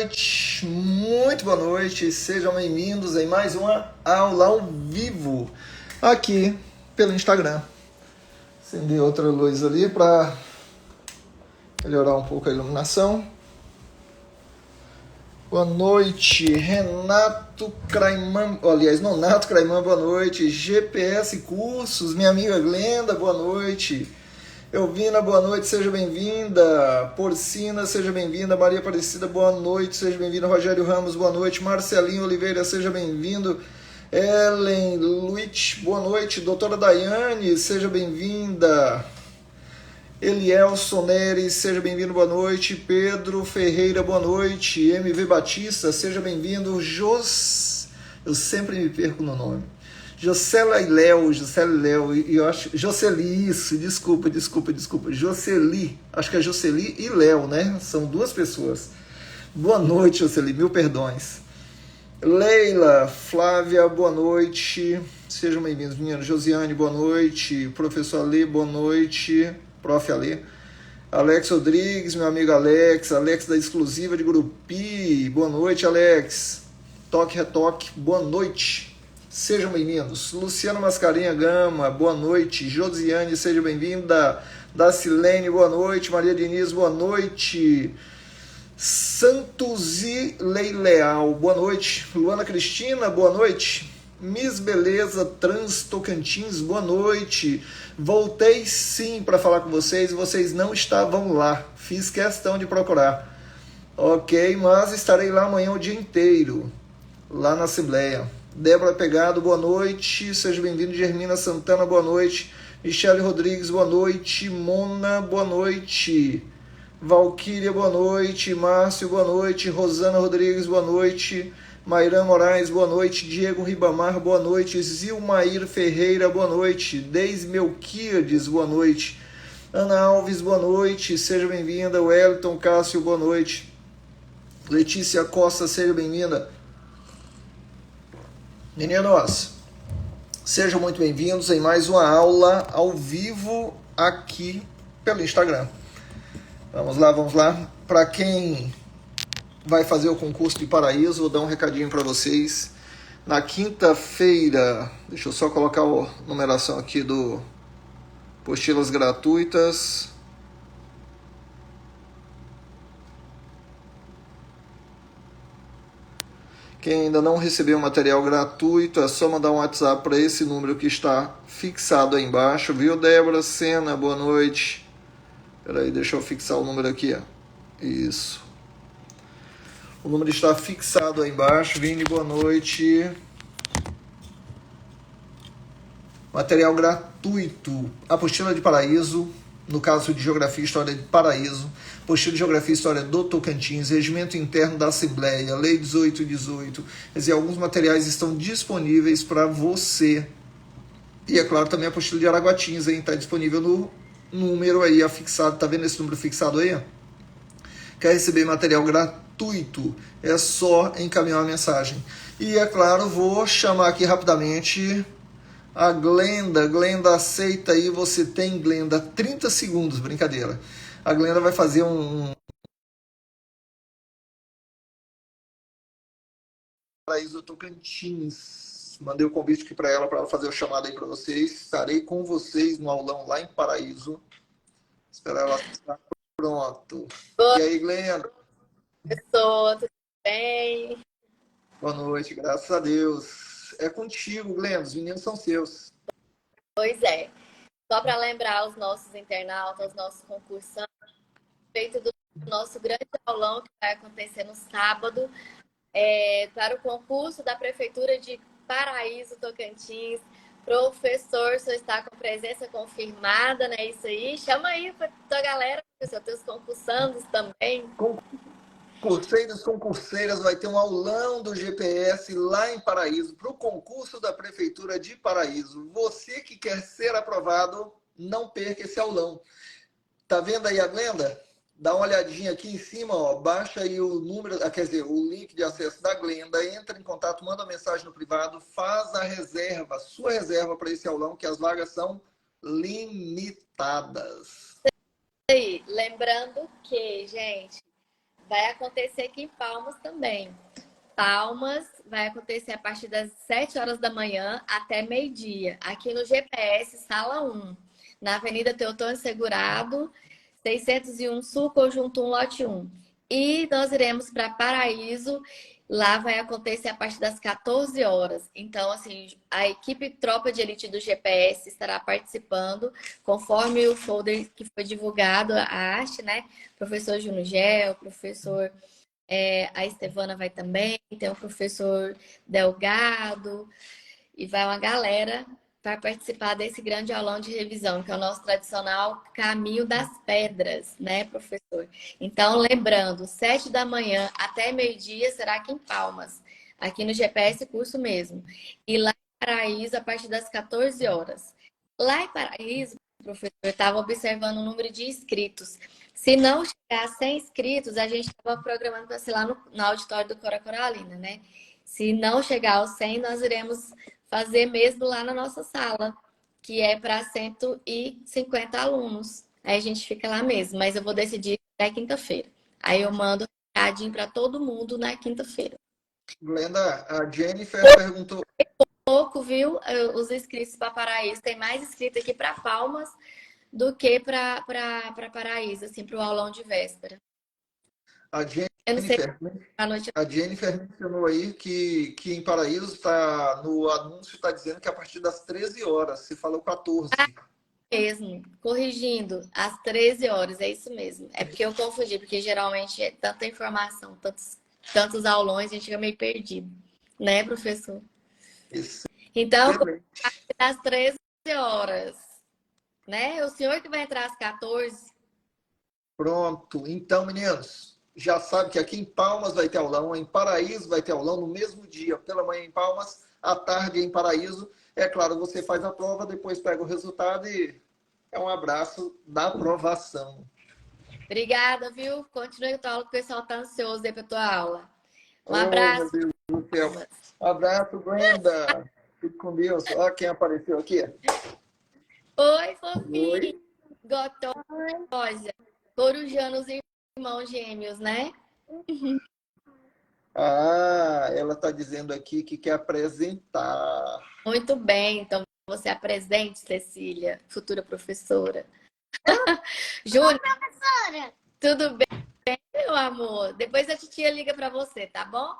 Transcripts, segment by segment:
noite, muito boa noite, sejam bem-vindos em mais uma aula ao vivo aqui pelo Instagram. Acender outra luz ali para melhorar um pouco a iluminação. Boa noite, Renato Craiman, aliás, Nonato Craiman, boa noite, GPS Cursos, minha amiga Glenda, boa noite. Elvina, boa noite, seja bem-vinda. Porcina, seja bem-vinda. Maria Aparecida, boa noite, seja bem-vinda. Rogério Ramos, boa noite. Marcelinho Oliveira, seja bem-vindo. Ellen Luiz, boa noite. Doutora Daiane, seja bem-vinda. Elielson Neres, seja bem-vindo, boa noite. Pedro Ferreira, boa noite. MV Batista, seja bem-vindo. Eu sempre me perco no nome. Jocely Léo, e eu acho, Jocely, isso, desculpa, Jocely, acho que é Jocely e Léo, né? São duas pessoas. Boa noite, Jocely, mil perdões. Leila, Flávia, boa noite, sejam bem-vindos, meninos. Josiane, boa noite. Professor Ale, boa noite. Prof. Ale. Alex Rodrigues, meu amigo Alex da Exclusiva de Gurupi, boa noite, Alex. Toque Retoque, boa noite. Sejam bem-vindos. Luciano Mascarenha Gama, boa noite. Josiane, seja bem-vinda. Dacilene, boa noite. Maria Diniz, boa noite. Santos e Leileal, boa noite. Luana Cristina, boa noite. Miss Beleza Trans Tocantins, boa noite. Voltei sim para falar com vocês não estavam lá. Fiz questão de procurar. Ok, mas estarei lá amanhã o dia inteiro, lá na Assembleia. Débora Pegado, boa noite, seja bem-vindo. Germina Santana, boa noite. Michele Rodrigues, boa noite. Mona, boa noite. Valquíria, boa noite. Márcio, boa noite. Rosana Rodrigues, boa noite. Mairan Moraes, boa noite. Diego Ribamar, boa noite. Zilmair Ferreira, boa noite. Deis Melquiades, boa noite. Ana Alves, boa noite, seja bem-vinda. Wellington Cássio, boa noite. Letícia Costa, seja bem-vinda. Meninos, sejam muito bem-vindos em mais uma aula ao vivo aqui pelo Instagram. Vamos lá. Para quem vai fazer o concurso de Paraíso, vou dar um recadinho para vocês. Na quinta-feira, deixa eu só colocar a numeração aqui do apostilas gratuitas. Quem ainda não recebeu o material gratuito, é só mandar um WhatsApp para esse número que está fixado aí embaixo. Viu, Débora Sena? Boa noite. Espera aí, deixa eu fixar o número aqui. Isso. O número está fixado aí embaixo. Vini, boa noite. Material gratuito. Apostila de Paraíso. No caso de Geografia e História de Paraíso, apostila de Geografia e História do Tocantins, Regimento Interno da Assembleia, Lei 1818, quer dizer, alguns materiais estão disponíveis para você. E é claro, também a apostila de Araguatins está disponível no número aí afixado, tá vendo esse número fixado aí? Quer receber material gratuito, é só encaminhar uma mensagem. E é claro, vou chamar aqui rapidamente a Glenda. Glenda, aceita aí, você tem, Glenda, 30 segundos, brincadeira. A Glenda vai fazer Paraíso Tocantins. Mandei o convite aqui para ela fazer o chamado aí para vocês. Estarei com vocês no aulão lá em Paraíso. Esperar ela estar pronto. Boa E aí, Glenda? pessoa, tudo bem? Boa noite, graças a Deus. É contigo, Glenda, os meninos são seus. Pois é. Só para lembrar os nossos internautas, os nossos concursantes, feito do nosso grande aulão que vai acontecer no sábado, para o concurso da Prefeitura de Paraíso Tocantins. Professor, só está com presença confirmada, né? Isso aí. Chama aí para tua galera, professor, teus concursandos também. Concurseiros, concurseiras, vai ter um aulão do GPS lá em Paraíso, para o concurso da Prefeitura de Paraíso. Você que quer ser aprovado, não perca esse aulão. Tá vendo aí a Glenda? Dá uma olhadinha aqui em cima, ó, baixa aí o número, quer dizer, o link de acesso da Glenda, entra em contato, manda uma mensagem no privado, faz a reserva, sua reserva para esse aulão, que as vagas são limitadas. Aí, lembrando que, gente, vai acontecer aqui em Palmas também. Palmas vai acontecer a partir das 7 horas da manhã até meio-dia, aqui no GPS, sala 1, na Avenida Teotônio Segurado, 601 Sul, Conjunto 1, Lote 1. E nós iremos para Paraíso, lá vai acontecer a partir das 14 horas. Então, assim, a equipe Tropa de Elite do GPS estará participando, conforme o folder que foi divulgado, a arte, né? Professor Júnior Gel, professor a Estevana vai também, tem o professor Delgado, e vai uma galera para participar desse grande aulão de revisão, que é o nosso tradicional Caminho das Pedras, né, professor? Então, lembrando, 7 da manhã até meio-dia será aqui em Palmas, aqui no GPS curso mesmo. E lá em Paraíso, a partir das 14 horas. Lá em Paraíso, professor, eu estava observando o número de inscritos. Se não chegar a 100 inscritos, a gente estava programando para ser lá no auditório do Cora Coralina, né? Se não chegar aos 100, nós iremos fazer mesmo lá na nossa sala, que é para 150 alunos. Aí a gente fica lá mesmo, mas eu vou decidir até quinta-feira. Aí eu mando um recadinho para todo mundo na quinta-feira. Glenda, a Jennifer perguntou. Pouco, viu? Os inscritos para Paraíso. Tem mais inscritos aqui para Palmas do que para Paraíso, assim, para o aulão de véspera. A Eu não sei Jennifer, a noite a Jennifer mencionou aí que em Paraíso tá, no anúncio está dizendo que a partir das 13 horas. Você falou 14. mesmo, corrigindo, às 13 horas, é isso mesmo. É porque eu confundi, porque geralmente é tanta informação, tantos aulões, a gente fica meio perdido, né, professor? Então, Excelente. às 13 horas, né? O senhor que vai entrar às 14. Pronto. Então, meninos, já sabe que aqui em Palmas vai ter aulão, em Paraíso vai ter aulão no mesmo dia, pela manhã em Palmas, à tarde em Paraíso. É claro, você faz a prova, depois pega o resultado e é um abraço da aprovação. Obrigada, viu? Continue a tua aula, que o pessoal tá ansioso aí pra tua aula. Um Oh, meu abraço, Deus do céu. Thomas. Abraço, Brenda. Fique com Deus. Olha quem apareceu aqui. Oi, fofinho. Oi. Gotosa. Corujanos irmãos gêmeos, né? Ah, ela está dizendo aqui que quer apresentar. Muito bem, então você apresente, Cecília, futura professora. Júlia, tudo bem, meu amor? Depois a titia liga para você, tá bom?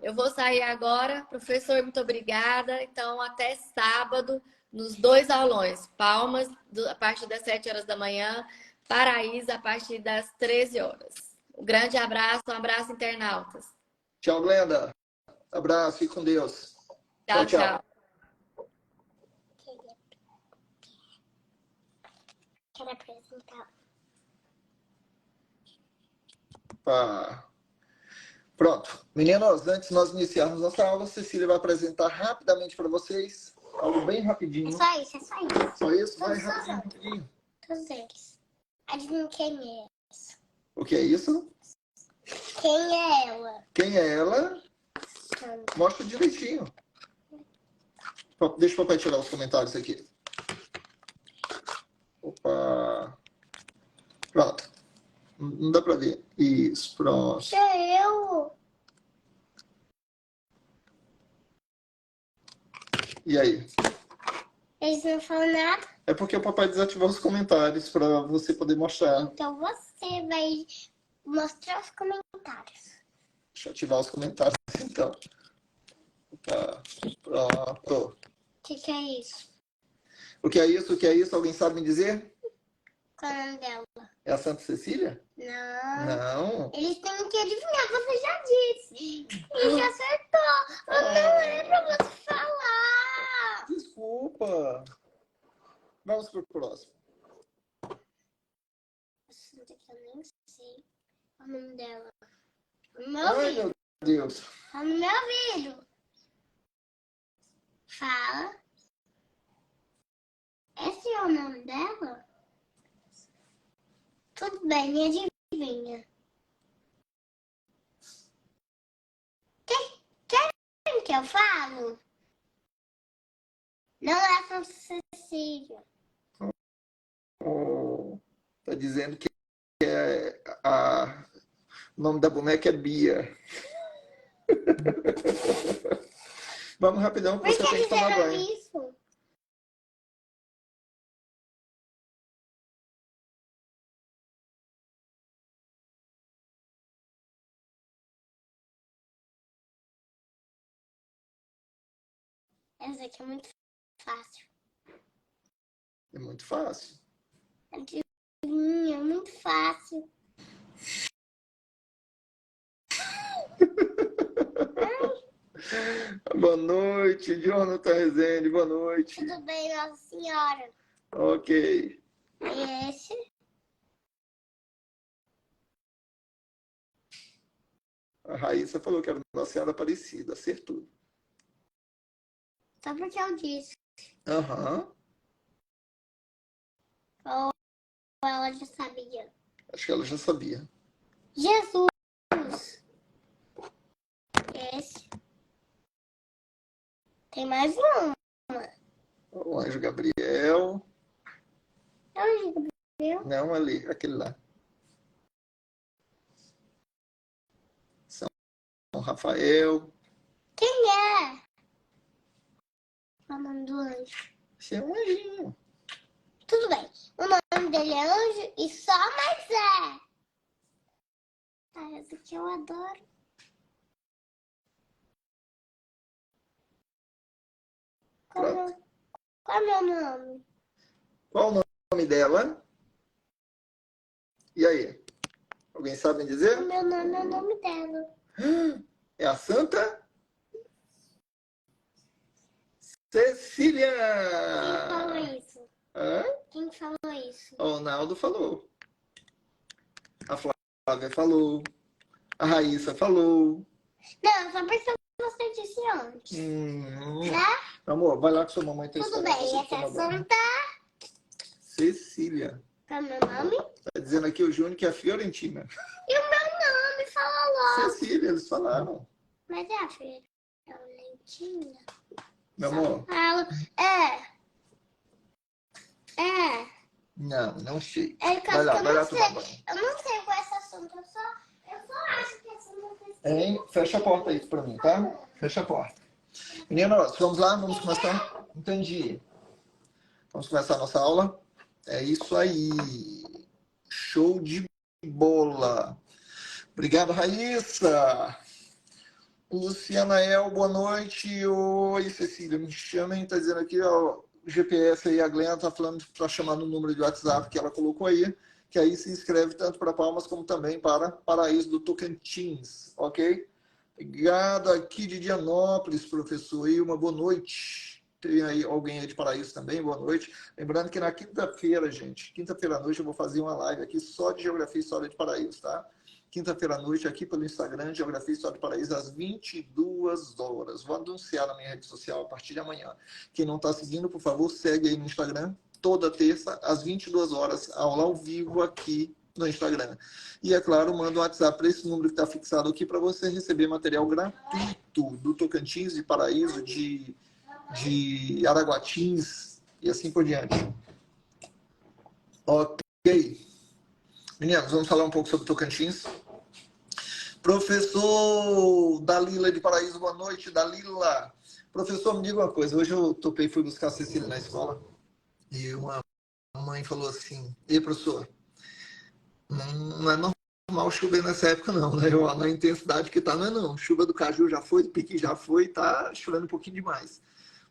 Eu vou sair agora. Professor, muito obrigada. Então, até sábado, nos 2 aulões. Palmas, a partir das 7 horas da manhã. Paraíso, a partir das 13 horas. Um grande abraço, um abraço, internautas. Tchau, Glenda. Abraço, fique com Deus. Tchau, Tchau, tchau. tchau. Quero apresentar. Pronto. Meninos, antes de nós iniciarmos nossa aula, a Cecília vai apresentar rapidamente para vocês, algo bem rapidinho. É só isso, é só isso. Só isso? Vai Todos rapidinho, os rapidinho. Todos eles. Adivinha quem é? O que é isso? Quem é ela? Quem é ela? Mostra direitinho. Deixa o papai tirar os comentários aqui. Opa. Pronto. Não dá para ver. Isso, pronto. Sou eu. E aí? Eles não falam nada, É porque o papai desativou os comentários para você poder mostrar. então você vai mostrar os comentários. Deixa eu ativar os comentários, então. Tá. Pronto. O que é isso? O que é isso? O que é isso? Alguém sabe me dizer? Qual é o nome dela? É a Santa Cecília? Não. Não. Eles têm que adivinhar, você já disse. E já acertou. Mas não é pra você falar. Desculpa. Vamos pro próximo. Assunto que eu nem sei o nome dela. No meu Ai, ouvido. meu Deus. Tá no meu ouvido. Fala. Esse é o nome dela? Tudo bem, me adivinha. Quem que eu falo? Não é a Santa Cecília. Oh, tá dizendo que é a O nome da boneca é Bia. Vamos rapidão, que Por você que tem que tomar fizeram banho. isso? Essa aqui é muito fácil. É muito fácil. Adivinha, é muito fácil. Boa noite, Jonathan Rezende, boa noite. Tudo bem, Nossa Senhora? Ok. E esse? A Raíssa falou que era Nossa Senhora Aparecida, acertou. Só porque eu disse. Aham. Ou ela já sabia. Acho que ela já sabia. Jesus! Esse. Tem mais um. O anjo Gabriel. É o Gabriel. Não, ali, aquele lá. São Rafael. Quem é? O nome do anjo. Esse é um anjinho. Tudo bem. O nome dele é Anjo e só mais é. Ah, esse aqui eu adoro. Pronto. Qual é o meu nome? Qual o nome dela? E aí? Alguém sabe me dizer? O meu nome é o nome dela. É a Santa Cecília. Quem falou isso? Hã? Quem falou isso? O Ronaldo falou. A Flávia falou. A Raíssa falou. Não, só porque você disse antes. Né? Amor, vai lá com sua mamãe ter Tudo bem, essa é Santa. Cecília. Qual é o meu nome? Tá dizendo aqui o Júnior que é a Fiorentina. E o meu nome, fala logo. Cecília, eles falaram. Mas é a Fiorentina. Meu amor? Fala. É. Não sei. É Vai lá, vai lá tomar sei. banho. Eu não sei qual é esse assunto. Eu só acho que esse assunto é Hein? Fecha a porta aí pra mim, tá? Fecha a porta. Meninos, vamos lá? Vamos começar? Entendi. Vamos começar a nossa aula? É isso aí. Show de bola. Obrigado, Raíssa. Luciana El, boa noite. Oi, Cecília, me chamem. Tá dizendo aqui, ó, o GPS aí, a Glenn tá falando para chamar no número de WhatsApp que ela colocou aí, que aí se inscreve tanto para Palmas como também para Paraíso do Tocantins, ok? Obrigado aqui de Dianópolis, professor. E uma boa noite. Tem aí alguém aí de Paraíso também, boa noite. Lembrando que na quinta-feira, gente, quinta-feira à noite eu vou fazer uma live aqui só de Geografia e História de Paraíso, tá? Quinta-feira à noite, aqui pelo Instagram, Geografia e História do Paraíso, às 22 horas. Vou anunciar na minha rede social a partir de amanhã. Quem não está seguindo, por favor, segue aí no Instagram. Toda terça, às 22 horas, aula ao vivo aqui no Instagram. E, é claro, manda um WhatsApp para esse número que está fixado aqui para você receber material gratuito do Tocantins, de Paraíso, de Araguatins e assim por diante. Ok. Meninos, vamos falar um pouco sobre Tocantins. Professor Dalila de Paraíso, boa noite, Dalila. Professor, me diga uma coisa. Hoje eu topei, fui buscar a Cecília na escola e uma mãe falou assim: "Ei, professor, não é normal chover nessa época não, né? Na intensidade que tá, não é não. Chuva do Caju já foi, do Piqui já foi, tá chovendo um pouquinho demais."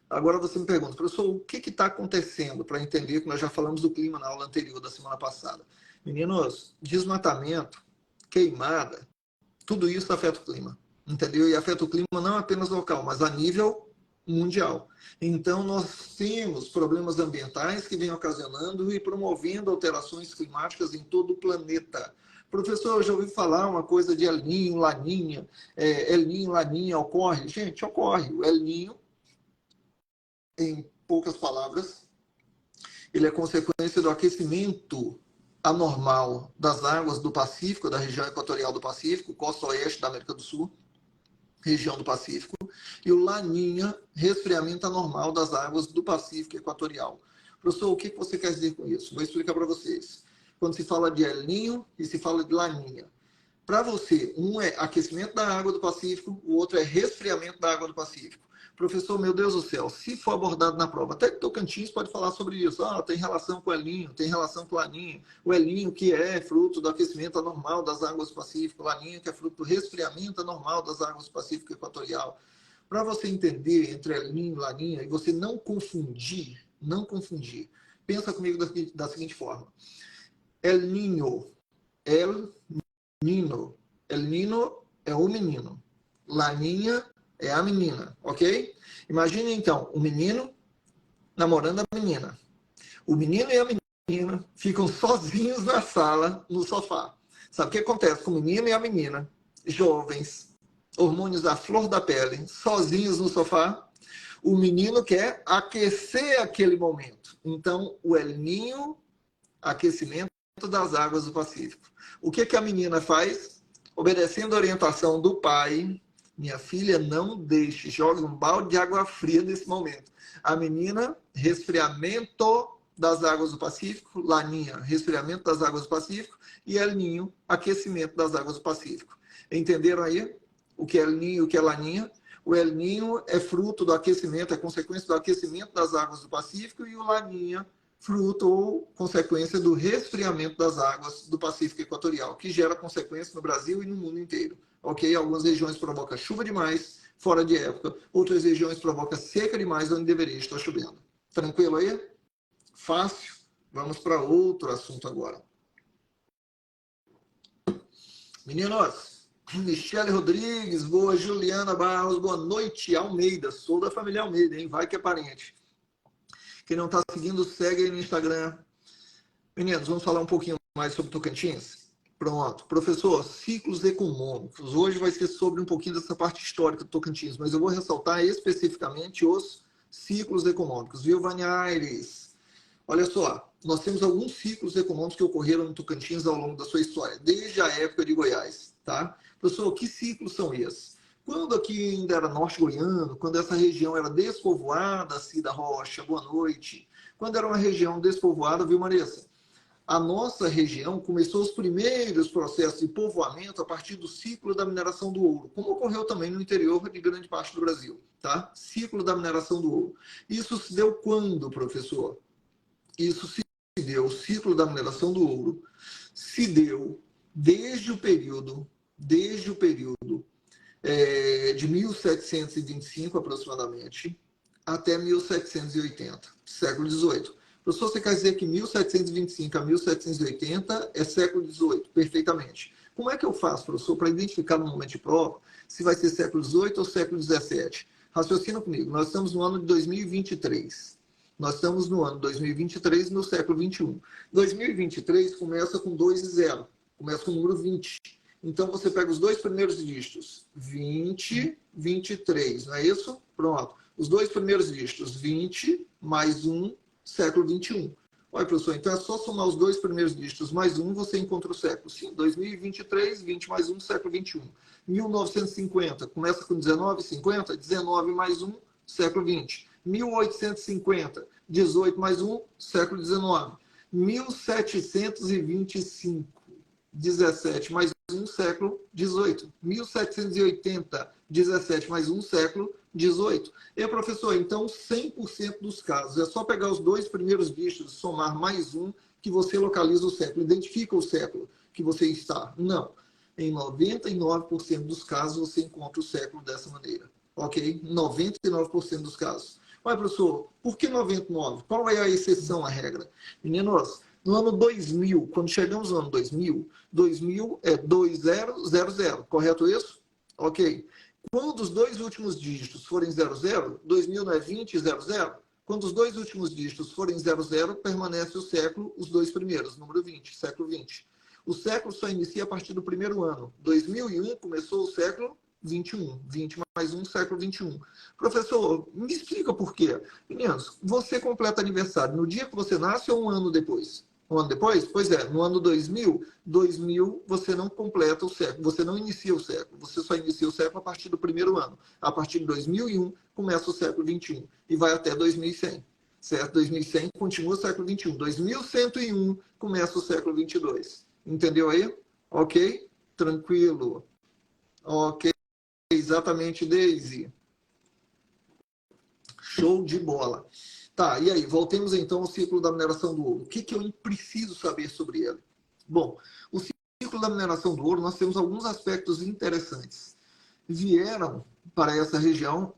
Agora você me pergunta, professor, o que está acontecendo para entender que nós já falamos do clima na aula anterior da semana passada? Meninos, desmatamento, queimada, tudo isso afeta o clima, entendeu? E afeta o clima não apenas local, mas a nível mundial. Então, nós temos problemas ambientais que vêm ocasionando e promovendo alterações climáticas em todo o planeta. Professor, eu já ouvi falar uma coisa de El Niño, Laninha. El Niño, Laninha ocorre? Gente, ocorre. O El Niño, em poucas palavras, ele é consequência do aquecimento anormal das águas do Pacífico, da região equatorial do Pacífico, costa oeste da América do Sul, região do Pacífico, e o Laninha, resfriamento anormal das águas do Pacífico equatorial. Professor, o que você quer dizer com isso? Vou explicar para vocês. Quando se fala de El Niño e se fala de Laninha, Para você, um é aquecimento da água do Pacífico, o outro é resfriamento da água do Pacífico. Professor, meu Deus do céu, se for abordado na prova, até que Tocantins pode falar sobre isso. Tem relação com o El Niño, tem relação com o Laninha. O El Niño, que é fruto do aquecimento anormal das águas do Pacífico, o Laninha, que é fruto do resfriamento anormal das águas do Pacífico Equatorial. Para você entender entre El Niño e Laninha, e você não confundir, pensa comigo da seguinte forma. El Niño, Nino. El Nino é o menino. Laninha é a menina, ok? Imagine, então, o menino namorando a menina. O menino e a menina ficam sozinhos na sala, no sofá. Sabe o que acontece com o menino e a menina? Jovens, hormônios à flor da pele, sozinhos no sofá. O menino quer aquecer aquele momento. Então, o El Niño, aquecimento das águas do Pacífico. O que a menina faz? Obedecendo a orientação do pai, minha filha, não deixe, jogue um balde de água fria nesse momento. A menina, resfriamento das águas do Pacífico, Laninha, resfriamento das águas do Pacífico, e El Niño, aquecimento das águas do Pacífico. Entenderam aí o que é El Niño e o que é Laninha? O El Niño é fruto do aquecimento, é consequência do aquecimento das águas do Pacífico, e o Laninha, fruto ou consequência do resfriamento das águas do Pacífico Equatorial, que gera consequências no Brasil e no mundo inteiro. Ok? Algumas regiões provocam chuva demais, fora de época. Outras regiões provocam seca demais, onde deveria estar chovendo. Tranquilo aí? Fácil? Vamos para outro assunto agora. Meninos, Michele Rodrigues, boa. Juliana Barros, boa noite. Almeida, sou da família Almeida, hein? Vai que é parente. Quem não está seguindo, segue aí no Instagram. Meninos, vamos falar um pouquinho mais sobre Tocantins? Pronto. Professor, ciclos econômicos. Hoje vai ser sobre um pouquinho dessa parte histórica do Tocantins, mas eu vou ressaltar especificamente os ciclos econômicos. Viu, Vânia Aires? Olha só, nós temos alguns ciclos econômicos que ocorreram no Tocantins ao longo da sua história, desde a época de Goiás, tá? Professor, que ciclos são esses? Quando aqui ainda era norte goiano, quando essa região era despovoada, Cida Rocha, boa noite. Quando era uma região despovoada, viu, Marissa? A nossa região começou os primeiros processos de povoamento a partir do ciclo da mineração do ouro, como ocorreu também no interior de grande parte do Brasil, tá? Ciclo da mineração do ouro. Isso se deu quando, professor? Isso se deu, o ciclo da mineração do ouro se deu desde o período de 1725 aproximadamente até 1780, século XVIII. Professor, você quer dizer que 1725 a 1780 é século XVIII? Perfeitamente. Como é que eu faço, professor, para identificar no momento de prova se vai ser século XVIII ou século XVII? Raciocina comigo, nós estamos no ano de 2023. Nós estamos no ano 2023, no século XXI. 2023 começa com 2 e 0, começa com o número 20. Então, você pega os dois primeiros dígitos, 20, 23, não é isso? Pronto. Os dois primeiros dígitos, 20 mais 1, século 21. Olha, professor, então é só somar os dois primeiros dígitos mais 1, você encontra o século. Sim, 2023, 20 mais 1, século 21. 1950, começa com 19, 50, 19 mais 1, século 20. 1850, 18 mais 1, século 19. 1725, 17 mais 1, século 18. 1780, 17 mais 1, século 18. E, professor, então 100% dos casos, é só pegar os dois primeiros dígitos, somar mais 1, que você localiza o século, identifica o século que você está. Não. Em 99% dos casos, você encontra o século dessa maneira. Ok? 99% dos casos. Mas, professor, por que 99? Qual é a exceção à regra? Meninos, no ano 2000, quando chegamos no ano 2000, 2000 é 2000, correto isso? Ok. Quando os dois últimos dígitos forem 00, 2000 não é 20, 00? Quando os dois últimos dígitos forem 00, permanece o século, os dois primeiros, número 20, século 20. O século só inicia a partir do primeiro ano. 2001 começou o século 21. 20 mais 1, século 21. Professor, me explica por quê. Meninos, você completa aniversário no dia que você nasce ou um ano depois? Um ano depois? Pois é, no ano 2000, você não completa o século, você não inicia o século, você só inicia o século a partir do primeiro ano. A partir de 2001, começa o século 21 e vai até 2100. Certo? 2100 continua o século 21. 2101 começa o século 22. Entendeu aí? Ok? Tranquilo. Ok, exatamente, Daisy. Show de bola. Tá, e aí, voltemos então ao ciclo da mineração do ouro. O que eu preciso saber sobre ele? Bom, o ciclo da mineração do ouro, nós temos alguns aspectos interessantes. Vieram para essa região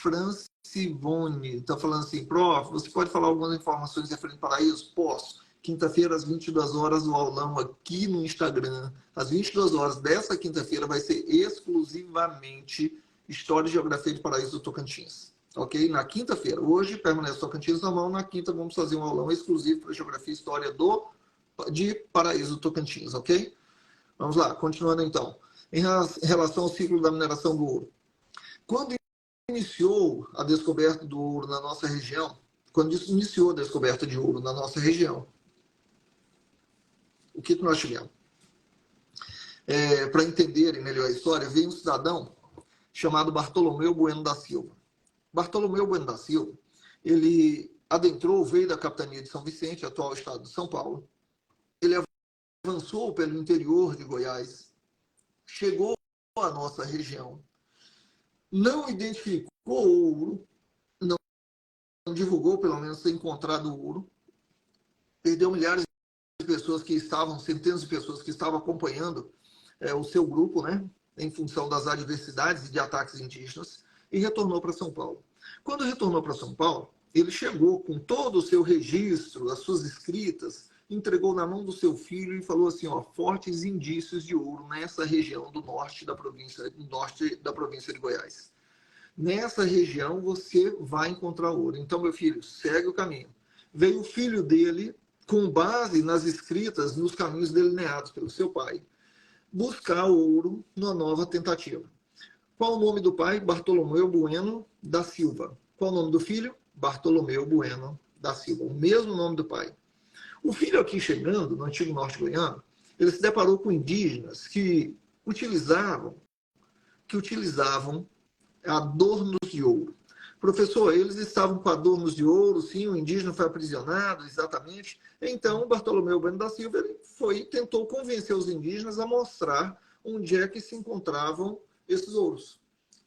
Francivone está falando assim, prof, você pode falar algumas informações referentes ao paraíso? Posso. Quinta-feira, às 22 horas, o aulão aqui no Instagram. Às 22 horas dessa quinta-feira vai ser exclusivamente História e Geografia de Paraíso do Tocantins. Ok? Na quinta-feira. Hoje permanece Tocantins normal. Na quinta vamos fazer um aulão exclusivo para Geografia e História de Paraíso do Tocantins. Ok? Vamos lá, continuando então. Em relação ao ciclo da mineração do ouro. Quando iniciou a descoberta do ouro na nossa região, quando iniciou a descoberta de ouro na nossa região, o que nós tivemos? Para entenderem melhor a história, veio um cidadão chamado Bartolomeu Bueno da Silva. Bartolomeu Bueno da Silva, ele veio da capitania de São Vicente, atual estado de São Paulo. Ele avançou pelo interior de Goiás, chegou à nossa região, não identificou ouro, não divulgou, pelo menos, ter encontrado ouro, perdeu milhares de pessoas que estavam, centenas de pessoas que estavam acompanhando o seu grupo, né, em função das adversidades e de ataques indígenas, e retornou para São Paulo. Quando retornou para São Paulo, ele chegou com todo o seu registro, as suas escritas, entregou na mão do seu filho e falou assim, fortes indícios de ouro nessa região do norte da província de Goiás. Nessa região você vai encontrar ouro. Então, meu filho, segue o caminho. Veio o filho dele, com base nas escritas, nos caminhos delineados pelo seu pai, buscar ouro numa nova tentativa. Qual o nome do pai? Bartolomeu Bueno da Silva. Qual o nome do filho? Bartolomeu Bueno da Silva. O mesmo nome do pai. O filho aqui chegando, no antigo norte goiano, ele se deparou com indígenas que utilizavam adornos de ouro. Professor, eles estavam com adornos de ouro, sim, o indígena foi aprisionado, exatamente. Então, Bartolomeu Bueno da Silva ele tentou convencer os indígenas a mostrar onde é que se encontravam esses ouros,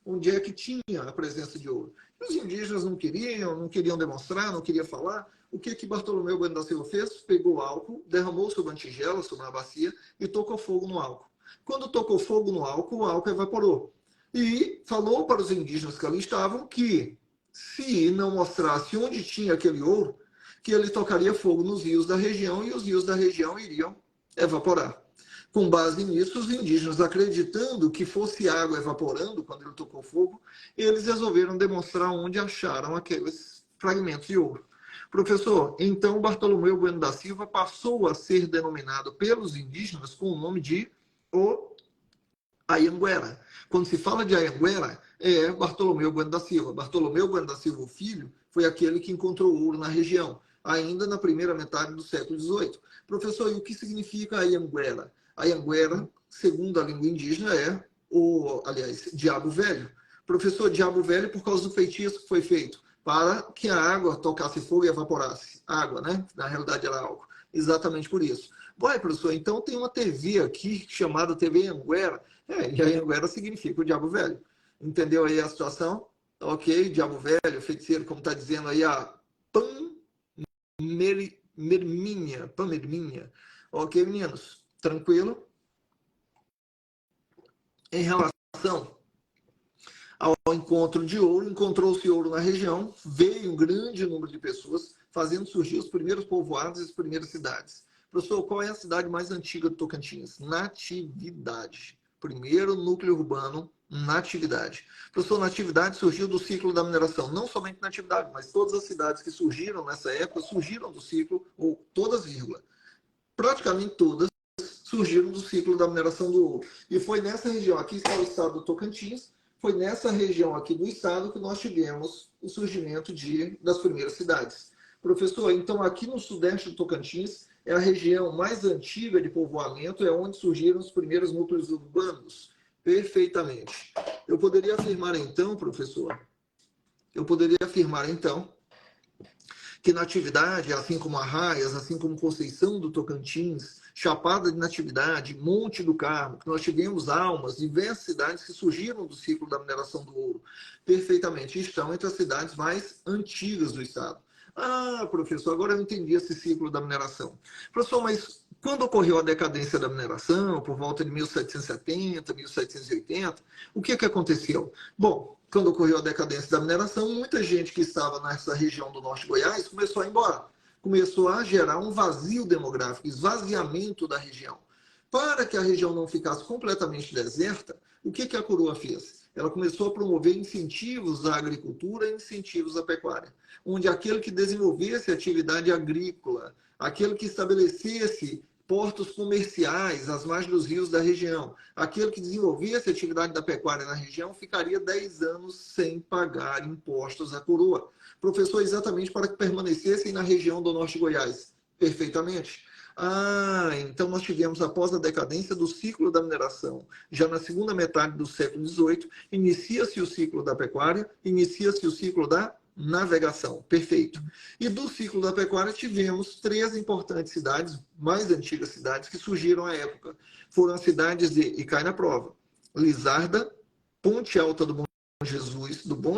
onde é que tinha a presença de ouro. E os indígenas não queriam demonstrar, não queriam falar. O que Bartolomeu Bueno da Silva fez? Pegou álcool, derramou sobre uma tigela, sobre uma bacia e tocou fogo no álcool. Quando tocou fogo no álcool, o álcool evaporou. E falou para os indígenas que ali estavam que, se não mostrasse onde tinha aquele ouro, que ele tocaria fogo nos rios da região e os rios da região iriam evaporar. Com base nisso, os indígenas, acreditando que fosse água evaporando quando ele tocou fogo, eles resolveram demonstrar onde acharam aqueles fragmentos de ouro. Professor, então Bartolomeu Bueno da Silva passou a ser denominado pelos indígenas com o nome de Anhanguera. Quando se fala de Anhanguera, é Bartolomeu Bueno da Silva. Bartolomeu Bueno da Silva, o filho, foi aquele que encontrou ouro na região, ainda na primeira metade do século XVIII. Professor, e o que significa Anhanguera? Anhanguera, segundo a língua indígena, é diabo velho. Professor, diabo velho por causa do feitiço que foi feito, para que a água tocasse fogo e evaporasse. Água, né? Na realidade era álcool. Exatamente por isso. Ué, professor, então tem uma TV aqui chamada TV Anhanguera. E a Anhanguera significa o diabo velho. Entendeu aí a situação? Ok, diabo velho, feiticeiro, como está dizendo aí a Pamerminha. Ok, meninos? Tranquilo? Em relação ao encontro de ouro, encontrou-se ouro na região, veio um grande número de pessoas, fazendo surgir os primeiros povoados e as primeiras cidades. Professor, qual é a cidade mais antiga do Tocantins? Natividade. Primeiro núcleo urbano, Natividade. Professor, Natividade surgiu do ciclo da mineração. Não somente Natividade, mas todas as cidades que surgiram nessa época surgiram do ciclo, ou todas, vírgula. Praticamente todas surgiram do ciclo da mineração do ouro. E foi nessa região, aqui está o estado do Tocantins, foi nessa região aqui do estado que nós tivemos o surgimento das primeiras cidades. Professor, então aqui no sudeste do Tocantins é a região mais antiga de povoamento, é onde surgiram os primeiros núcleos urbanos. Perfeitamente. Eu poderia afirmar então, professor, que Natividade, assim como Arraias, assim como Conceição do Tocantins, Chapada de Natividade, Monte do Carmo, que nós tivemos Almas, diversas cidades que surgiram do ciclo da mineração do ouro, perfeitamente estão entre as cidades mais antigas do estado. Ah, professor, agora eu entendi esse ciclo da mineração. Professor, mas quando ocorreu a decadência da mineração, por volta de 1770, 1780, o que aconteceu? Bom, quando ocorreu a decadência da mineração, muita gente que estava nessa região do norte de Goiás começou a ir embora. Começou a gerar um vazio demográfico, esvaziamento da região. Para que a região não ficasse completamente deserta, o que a coroa fez? Ela começou a promover incentivos à agricultura e incentivos à pecuária, onde aquele que desenvolvesse atividade agrícola, aquele que estabelecesse portos comerciais às margens dos rios da região, aquele que desenvolvesse a atividade da pecuária na região, ficaria 10 anos sem pagar impostos à coroa. Professor, exatamente para que permanecessem na região do norte de Goiás. Perfeitamente. Ah, então nós tivemos, após a decadência do ciclo da mineração, já na segunda metade do século XVIII, inicia-se o ciclo da pecuária, inicia-se o ciclo da navegação. Perfeito. E do ciclo da pecuária tivemos 3 importantes cidades, mais antigas cidades, que surgiram à época. Foram as cidades de, e cai na prova, Lizarda, Ponte Alta do Bom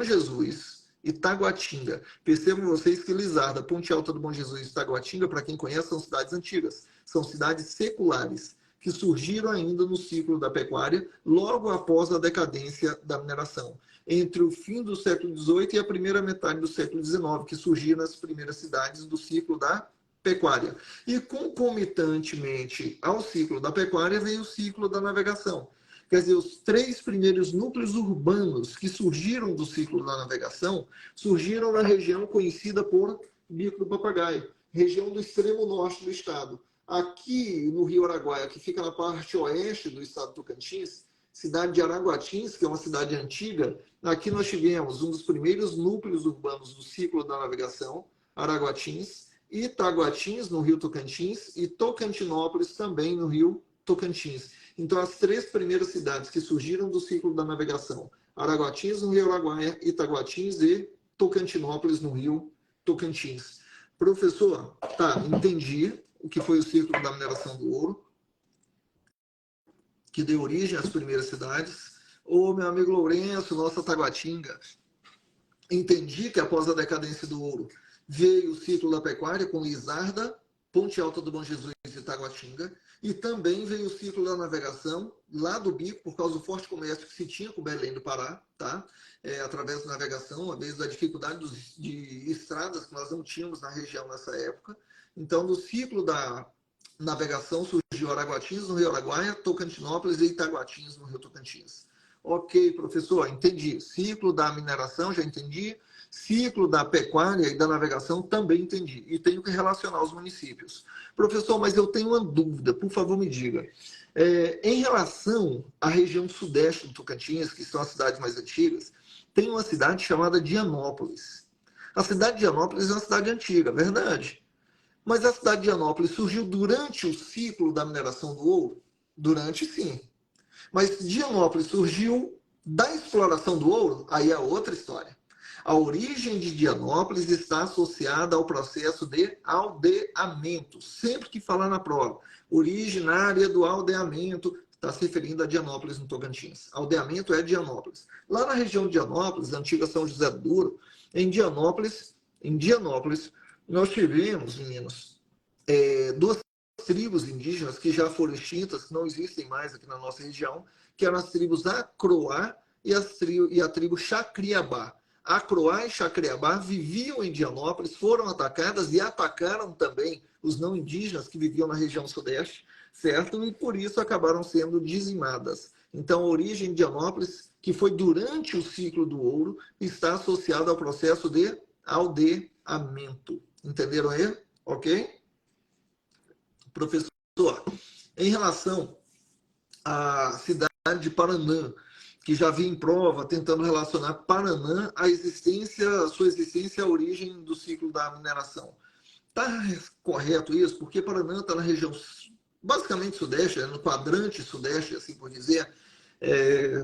Jesus, e Taguatinga. Percebam vocês que Lizarda, Ponte Alta do Bom Jesus e Taguatinga, para quem conhece, são cidades antigas. São cidades seculares, que surgiram ainda no ciclo da pecuária, logo após a decadência da mineração. Entre o fim do século XVIII e a primeira metade do século XIX, que surgiram as primeiras cidades do ciclo da pecuária. E concomitantemente ao ciclo da pecuária veio o ciclo da navegação. Quer dizer, os 3 primeiros núcleos urbanos que surgiram do ciclo da navegação surgiram na região conhecida por Bico do Papagaio, região do extremo norte do estado. Aqui no Rio Araguaia, que fica na parte oeste do estado do Tocantins, cidade de Araguatins, que é uma cidade antiga, aqui nós tivemos um dos primeiros núcleos urbanos do ciclo da navegação, Araguatins, Itaguatins, no Rio Tocantins, e Tocantinópolis, também no Rio Tocantins. Então, as 3 primeiras cidades que surgiram do ciclo da navegação, Araguatins, no Rio Araguaia, Itaguatins e Tocantinópolis, no Rio Tocantins. Professor, tá, entendi o que foi o ciclo da mineração do ouro, que deu origem às primeiras cidades. Ô, meu amigo Lourenço, nossa Taguatinga, entendi que após a decadência do ouro veio o ciclo da pecuária com Lizarda, Ponte Alta do Bom Jesus e Taguatinga, e também veio o ciclo da navegação lá do Bico, por causa do forte comércio que se tinha com Belém do Pará, tá? Através da navegação, a vez da dificuldade de estradas que nós não tínhamos na região nessa época. Então, no ciclo da navegação surgiu Araguatins, no Rio Araguaia, Tocantinópolis e Itaguatins, no Rio Tocantins. Ok, professor, entendi. Ciclo da mineração, já entendi. Ciclo da pecuária e da navegação também entendi. E tenho que relacionar os municípios. Professor, mas eu tenho uma dúvida, por favor me diga. Em relação à região sudeste do Tocantins, que são as cidades mais antigas, tem uma cidade chamada Dianópolis. A cidade de Dianópolis é uma cidade antiga, verdade? Mas a cidade de Dianópolis surgiu durante o ciclo da mineração do ouro? Durante, sim. Mas Dianópolis surgiu da exploração do ouro? Aí é outra história. A origem de Dianópolis está associada ao processo de aldeamento. Sempre que falar na prova, originária do aldeamento, está se referindo a Dianópolis, no Tocantins. Aldeamento é Dianópolis. Lá na região de Dianópolis, antiga São José do Douro, em Dianópolis, nós tivemos, meninos, 2 tribos indígenas que já foram extintas, que não existem mais aqui na nossa região, que eram as tribos Acroá e a tribo Xacriabá. Acroá e Xacriabá viviam em Dianópolis, foram atacadas e atacaram também os não indígenas que viviam na região sudeste, certo? E por isso acabaram sendo dizimadas. Então, a origem de Dianópolis, que foi durante o ciclo do ouro, está associada ao processo de aldeamento. Entenderam aí? Ok? Professor, em relação à cidade de Paranã, que já vi em prova tentando relacionar Paranã à sua existência à origem do ciclo da mineração. Está correto isso? Porque Paranã está na região basicamente sudeste, no quadrante sudeste, assim por dizer.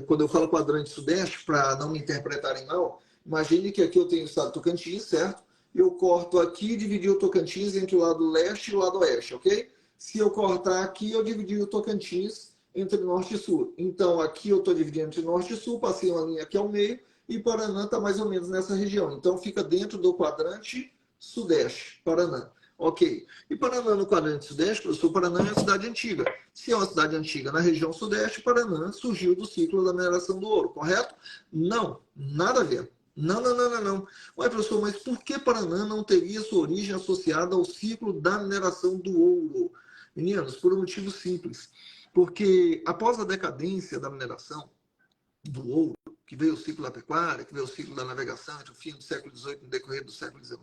Quando eu falo quadrante sudeste, para não me interpretarem mal, imagine que aqui eu tenho o estado do Tocantins, certo? eu corto aqui e dividi o Tocantins entre o lado leste e o lado oeste, ok? Se eu cortar aqui, eu dividi o Tocantins entre norte e sul. Então, aqui eu estou dividindo entre norte e sul, passei uma linha aqui ao meio, e Paraná está mais ou menos nessa região. Então, fica dentro do quadrante sudeste, Paraná. Ok. E Paraná no quadrante sudeste, professor, Paraná é uma cidade antiga. Se é uma cidade antiga na região sudeste, Paraná surgiu do ciclo da mineração do ouro, correto? Não, nada a ver. Não. Ué, professor, mas por que Paraná não teria sua origem associada ao ciclo da mineração do ouro? Meninos, por um motivo simples. Porque após a decadência da mineração do ouro, que veio o ciclo da pecuária, que veio o ciclo da navegação entre o fim do século XVIII e o decorrer do século XIX,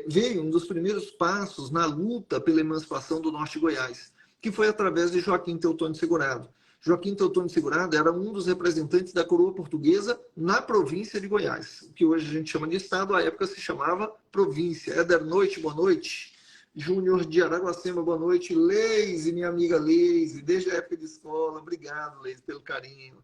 veio um dos primeiros passos na luta pela emancipação do norte de Goiás, que foi através de Joaquim Teutônio Segurado. Joaquim Teutônio Segurado era um dos representantes da coroa portuguesa na província de Goiás, o que hoje a gente chama de estado, à época se chamava província. Éder Noite, boa noite. Júnior de Araguacema, boa noite. Leise, minha amiga Leise, desde a época de escola. Obrigado, Leise, pelo carinho.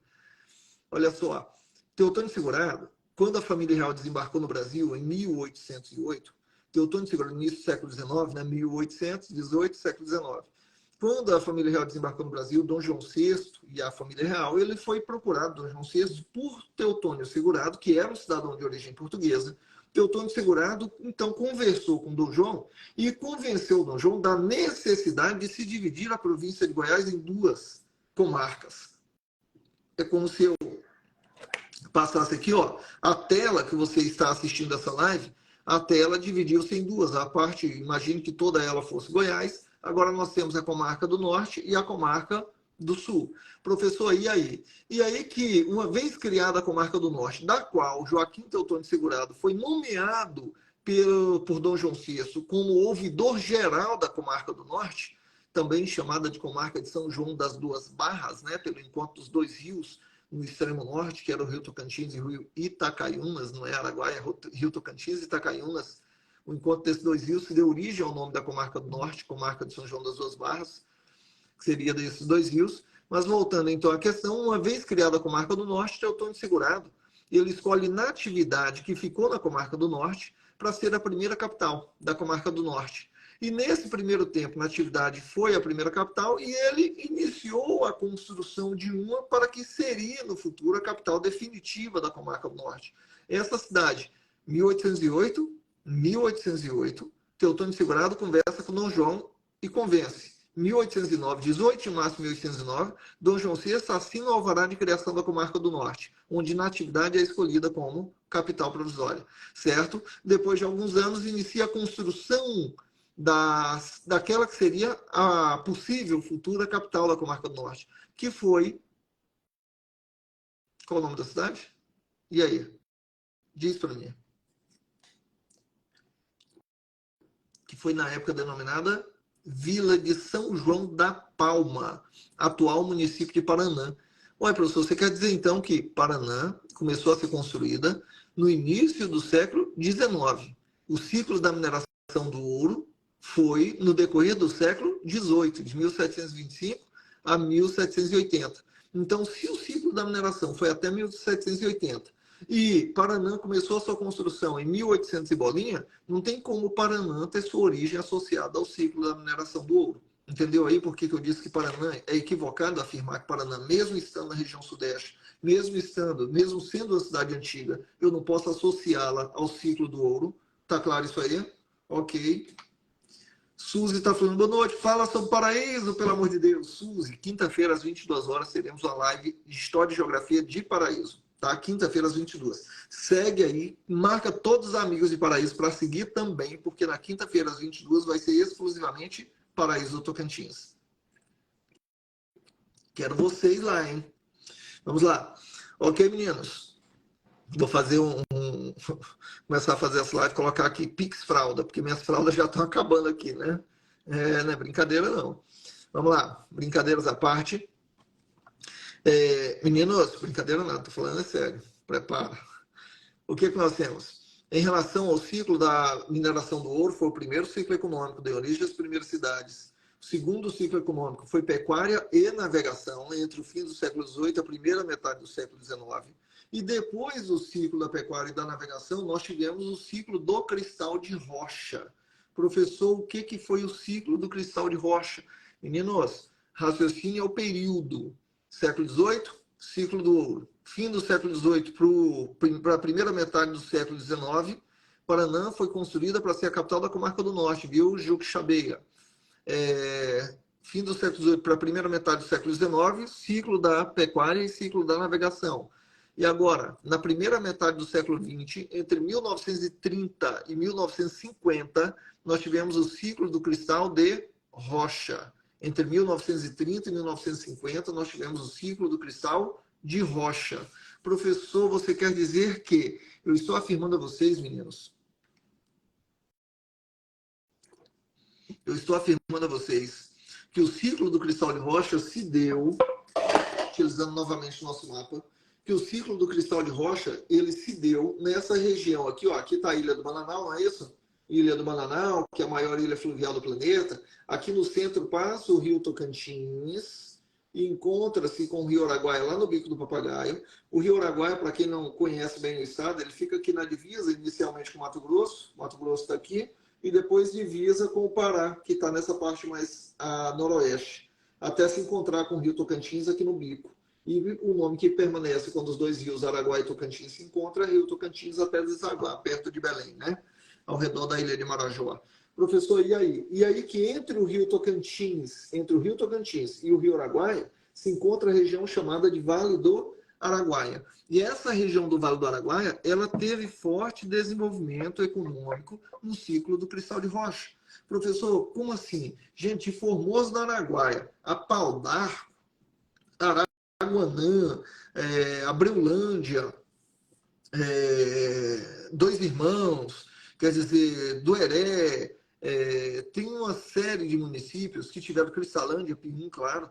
Olha só, Teutônio Segurado, quando a família real desembarcou no Brasil, em 1808, Teutônio Segurado, no início do século XIX, né, 1818, século XIX, quando a família real desembarcou no Brasil, Dom João VI e a família real, ele foi procurado, Dom João VI, por Teutônio Segurado, que era um cidadão de origem portuguesa. Teutônio Segurado, então, conversou com Dom João e convenceu Dom João da necessidade de se dividir a província de Goiás em duas comarcas. É como se eu passasse aqui, ó, a tela que você está assistindo essa live, a tela dividiu-se em duas. A parte, imagine que toda ela fosse Goiás, agora nós temos a comarca do norte e a comarca do sul. Professor, e aí? E aí que, uma vez criada a comarca do norte, da qual Joaquim Teutônio Segurado foi nomeado por Dom João VI como ouvidor geral da comarca do norte, também chamada de comarca de São João das Duas Barras, né, pelo encontro dos dois rios no extremo norte, que era o Rio Tocantins e o Rio Itacaiunas, não é Araguaia, é Rio Tocantins e Itacaiunas. O encontro desses dois rios se deu origem ao nome da comarca do norte, comarca de São João das Duas Barras, que seria desses dois rios. Mas voltando então à questão, uma vez criada a comarca do norte, Teutônio Segurado, ele escolhe Natividade, que ficou na comarca do norte, para ser a primeira capital da comarca do norte. E nesse primeiro tempo, Natividade foi a primeira capital e ele iniciou a construção de uma para que seria no futuro a capital definitiva da comarca do norte. Essa cidade, 1808, Teutônio Segurado conversa com Dom João e convence. 1809, 18 de março de 1809, Dom João VI assina o alvará de criação da comarca do norte, onde Natividade é escolhida como capital provisória, certo? Depois de alguns anos, inicia a construção daquela que seria a possível futura capital da comarca do norte, que foi... Qual o nome da cidade? E aí? Diz para mim. Que foi na época denominada Vila de São João da Palma, atual município de Paraná. Olha, professor, você quer dizer então que Paraná começou a ser construída no início do século XIX. O ciclo da mineração do ouro foi no decorrer do século XVIII, de 1725 a 1780. Então, se o ciclo da mineração foi até 1780 e Paraná começou a sua construção em 1800 e bolinha, não tem como Paraná ter sua origem associada ao ciclo da mineração do ouro. Entendeu aí por que eu disse que Paraná é equivocado afirmar que Paraná, mesmo estando na região sudeste, mesmo sendo uma cidade antiga, eu não posso associá-la ao ciclo do ouro? Tá claro isso aí? Ok. Suzy está falando, boa noite, fala sobre Paraíso, pelo amor de Deus. Suzy, quinta-feira às 22 horas teremos uma live de História e Geografia de Paraíso, tá? Quinta-feira às 22. Segue aí, marca todos os amigos de Paraíso para seguir também, porque na quinta-feira às 22 vai ser exclusivamente Paraíso do Tocantins. Quero vocês lá, hein? Vamos lá. Ok, meninos? Vou fazer começar a fazer essa live, colocar aqui Pix Fralda, porque minhas fraldas já estão acabando aqui, né? Não é brincadeira, não. Vamos lá, brincadeiras à parte. Meninos, brincadeira não, estou falando sério. Prepara. O que nós temos? Em relação ao ciclo da mineração do ouro, foi o primeiro ciclo econômico, deu origem às primeiras cidades. O segundo ciclo econômico foi pecuária e navegação, entre o fim do século XVIII e a primeira metade do século XIX. E depois do ciclo da pecuária e da navegação, nós tivemos o ciclo do cristal de rocha. Professor, o que foi o ciclo do cristal de rocha? Meninos, raciocínio é o período. Século XVIII, ciclo do ouro. Fim do século XVIII para a primeira metade do século XIX, Paraná foi construída para ser a capital da comarca do Norte, viu, Juquixabeia? Fim do século XVIII para a primeira metade do século XIX, ciclo da pecuária e ciclo da navegação. E agora, na primeira metade do século XX, entre 1930 e 1950, nós tivemos o ciclo do cristal de rocha. Entre 1930 e 1950, nós tivemos o ciclo do cristal de rocha. Professor, você quer dizer que... Eu estou afirmando a vocês, meninos. Eu estou afirmando a vocês que o ciclo do cristal de rocha se deu, utilizando novamente o nosso mapa, que o ciclo do cristal de rocha, ele se deu nessa região aqui, ó. Aqui está a Ilha do Bananal, não é isso? Ilha do Bananal, que é a maior ilha fluvial do planeta. Aqui no centro passa o rio Tocantins e encontra-se com o rio Araguaia lá no Bico do Papagaio. O rio Araguaia, para quem não conhece bem o estado, ele fica aqui na divisa, inicialmente com o Mato Grosso. O Mato Grosso está aqui. E depois divisa com o Pará, que está nessa parte mais a noroeste, até se encontrar com o rio Tocantins aqui no Bico. E o nome que permanece quando os dois rios, Araguaia e Tocantins, se encontram é Rio Tocantins até desaguar, perto de Belém, né? Ao redor da ilha de Marajó. Professor, e aí? E aí que entre o rio Tocantins e o rio Araguaia, se encontra a região chamada de Vale do Araguaia. E essa região do Vale do Araguaia, ela teve forte desenvolvimento econômico no ciclo do cristal de rocha. Professor, como assim? Gente, de Formoso do Araguaia a Pau d'Arco, Araguanã, Abreulândia, Dois Irmãos, quer dizer, Dueré, tem uma série de municípios que tiveram, Cristalândia, Pirim, claro,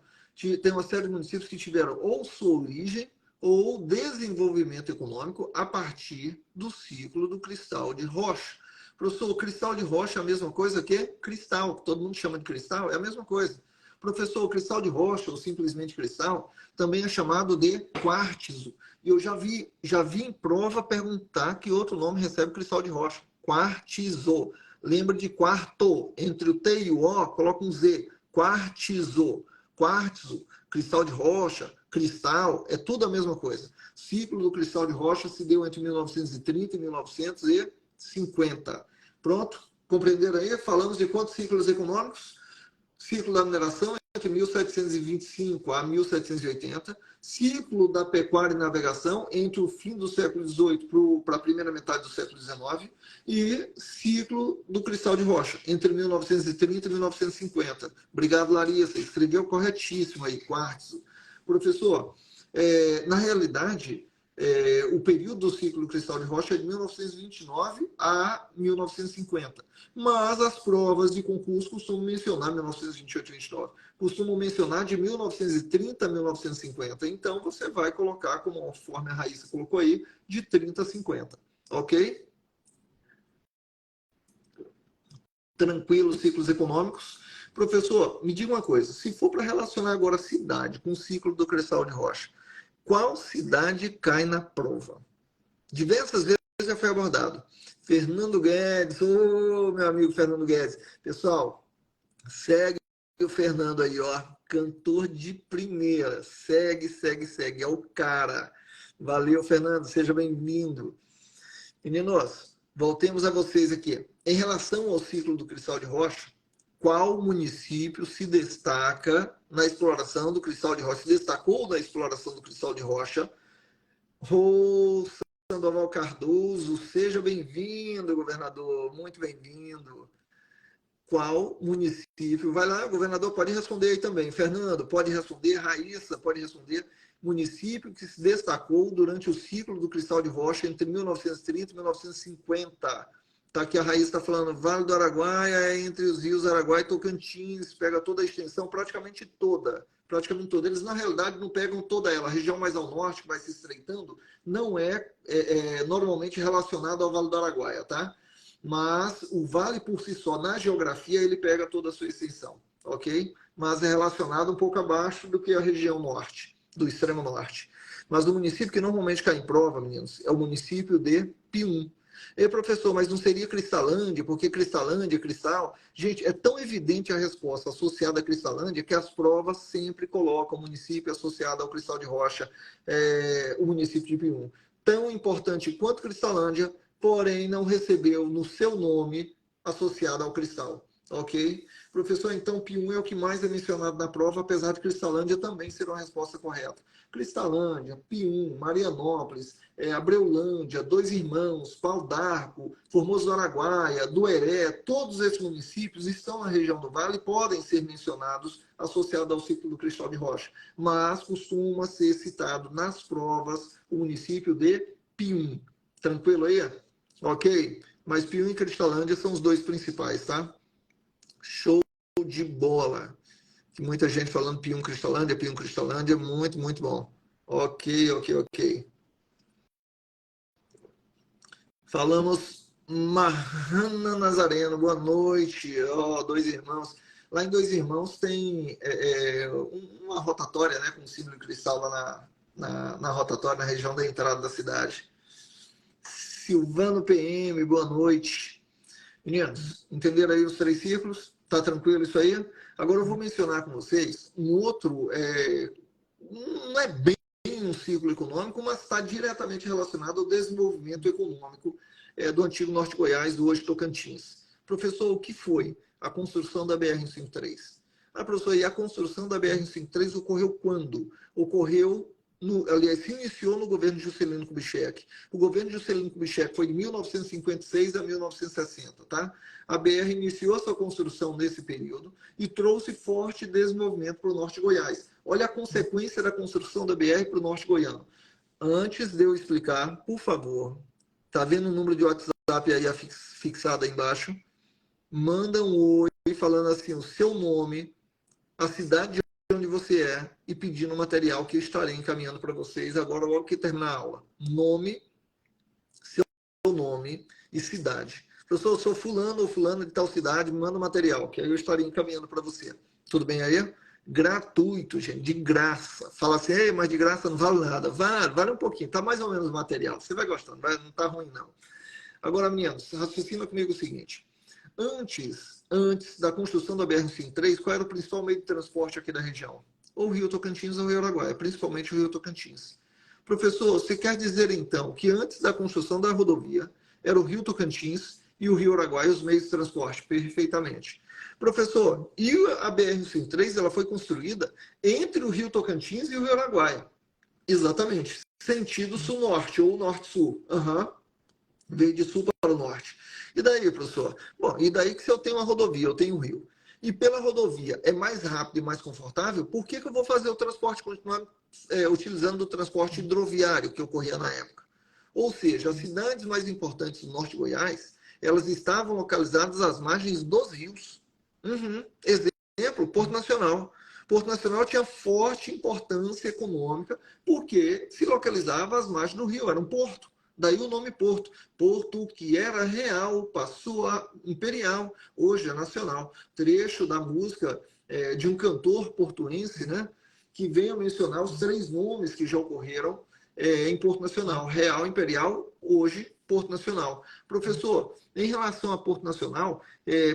tem uma série de municípios que tiveram ou sua origem ou desenvolvimento econômico a partir do ciclo do cristal de rocha. Professor, o cristal de rocha é a mesma coisa que cristal, que todo mundo chama de cristal, é a mesma coisa. Professor, o cristal de rocha, ou simplesmente cristal, também é chamado de quartzo. E eu já vi em prova perguntar que outro nome recebe cristal de rocha. Quartzo. Lembra de quarto. Entre o T e o O, coloca um Z. Quartzo. Quartzo, cristal de rocha, cristal, é tudo a mesma coisa. Ciclo do cristal de rocha se deu entre 1930 e 1950. Pronto? Compreenderam aí? Falamos de quantos ciclos econômicos? Ciclo da mineração entre 1725 a 1780. Ciclo da pecuária e navegação entre o fim do século XVIII para a primeira metade do século XIX. E ciclo do cristal de rocha entre 1930 e 1950. Obrigado, Larissa. Escreveu corretíssimo aí, quartzo. Professor, na realidade, o período do ciclo do cristal de rocha é de 1929 a 1950. Mas as provas de concurso costumam mencionar 1928 e 29. Costumam mencionar de 1930 a 1950. Então, você vai colocar, conforme a Raíssa colocou aí, de 30 a 50. Ok? Tranquilo, ciclos econômicos. Professor, me diga uma coisa. Se for para relacionar agora a cidade com o ciclo do cristal de rocha, qual cidade cai na prova? Diversas vezes já foi abordado. Fernando Guedes, meu amigo Fernando Guedes. Pessoal, segue o Fernando aí, ó. Cantor de primeira. Segue. É o cara. Valeu, Fernando. Seja bem-vindo. Meninos, voltemos a vocês aqui. Em relação ao ciclo do cristal de rocha, qual município se destaca na exploração do cristal de rocha? Se destacou na exploração do cristal de rocha? Sandoval Cardoso, seja bem-vindo, governador, muito bem-vindo. Qual município? Vai lá, governador, pode responder aí também. Fernando, pode responder. Raíssa, pode responder. Município que se destacou durante o ciclo do cristal de rocha entre 1930 e 1950. Tá aqui a Raíssa está falando, Vale do Araguaia é entre os rios Araguaia e Tocantins, pega toda a extensão, praticamente toda. Eles, na realidade, não pegam toda ela. A região mais ao norte, que vai se estreitando, não é normalmente relacionada ao Vale do Araguaia, tá? Mas o vale por si só, na geografia, ele pega toda a sua extensão, ok? Mas é relacionado um pouco abaixo do que a região norte, do extremo norte. Mas o município que normalmente cai em prova, meninos, é o município de Pium. E professor, mas não seria Cristalândia, porque Cristalândia, Cristal... Gente, é tão evidente a resposta associada a Cristalândia que as provas sempre colocam o município associado ao Cristal de Rocha, o município de Pium. Tão importante quanto Cristalândia, porém não recebeu no seu nome associado ao Cristal. Ok? Professor, então Pium é o que mais é mencionado na prova, apesar de Cristalândia também ser uma resposta correta. Cristalândia, Pium, Marianópolis, Abreulândia, Dois Irmãos, Pau d'Arco, Formoso do Araguaia, Dueré, todos esses municípios estão na região do Vale e podem ser mencionados associados ao ciclo do Cristal de Rocha, mas costuma ser citado nas provas o município de Pium. Tranquilo aí? Ok? Mas Pium e Cristalândia são os dois principais, tá? Show de bola. Muita gente falando Pium Cristalândia, muito, muito bom. Ok. Falamos Mahana Nazareno, boa noite. Dois Irmãos. Lá em Dois Irmãos tem uma rotatória, né, com símbolo de cristal lá na rotatória, na região da entrada da cidade. Silvano PM, boa noite. Meninos, entenderam aí os 3 círculos? Tá tranquilo isso aí? Agora eu vou mencionar com vocês um outro, não é bem um ciclo econômico, mas está diretamente relacionado ao desenvolvimento econômico do antigo Norte Goiás, do hoje Tocantins. Professor, o que foi a construção da BR-153? Professor, e a construção da BR-153 ocorreu quando? Ocorreu aliás, se iniciou no governo de Juscelino Kubitschek. O governo de Juscelino Kubitschek foi de 1956 a 1960, tá? A BR iniciou sua construção nesse período e trouxe forte desenvolvimento para o norte de Goiás. Olha a consequência da construção da BR para o norte goiano. Antes de eu explicar, por favor, tá vendo o número de WhatsApp aí fixado aí embaixo? Manda um oi falando assim o seu nome, a cidade de onde você é e pedindo o material que eu estarei encaminhando para vocês agora, logo que terminar a aula. Nome, seu nome e cidade. Professor, eu sou fulano ou fulano de tal cidade, me manda o material, que aí eu estarei encaminhando para você. Tudo bem aí? Gratuito, gente, de graça. Fala assim, ei, mas de graça não vale nada. Vale um pouquinho, tá mais ou menos o material. Você vai gostando, não tá ruim não. Agora, meninos, raciocina comigo o seguinte. Antes da construção da BR-153, qual era o principal meio de transporte aqui da região? Ou o Rio Tocantins ou o Rio Araguaia, principalmente o Rio Tocantins. Professor, você quer dizer então que antes da construção da rodovia, era o Rio Tocantins e o Rio Araguaia os meios de transporte? Perfeitamente. Professor, e a BR-153 ela foi construída entre o Rio Tocantins e o Rio Araguaia? Exatamente. Sentido sul-norte ou norte-sul. Veio de sul para o norte. E daí, professor? Bom, e daí que se eu tenho uma rodovia, eu tenho um rio. E pela rodovia é mais rápido e mais confortável, por que eu vou fazer o transporte, continuar utilizando o transporte hidroviário que ocorria na época? Ou seja, as cidades mais importantes do norte de Goiás, elas estavam localizadas às margens dos rios. Exemplo, Porto Nacional. Porto Nacional tinha forte importância econômica porque se localizava às margens do rio, era um porto. Daí o nome Porto. Porto que era real, passou a imperial, hoje é nacional. Trecho da música de um cantor portuense, né, que vem a mencionar os 3 nomes que já ocorreram em Porto Nacional. Real, imperial, hoje Porto Nacional. Professor, em relação a Porto Nacional,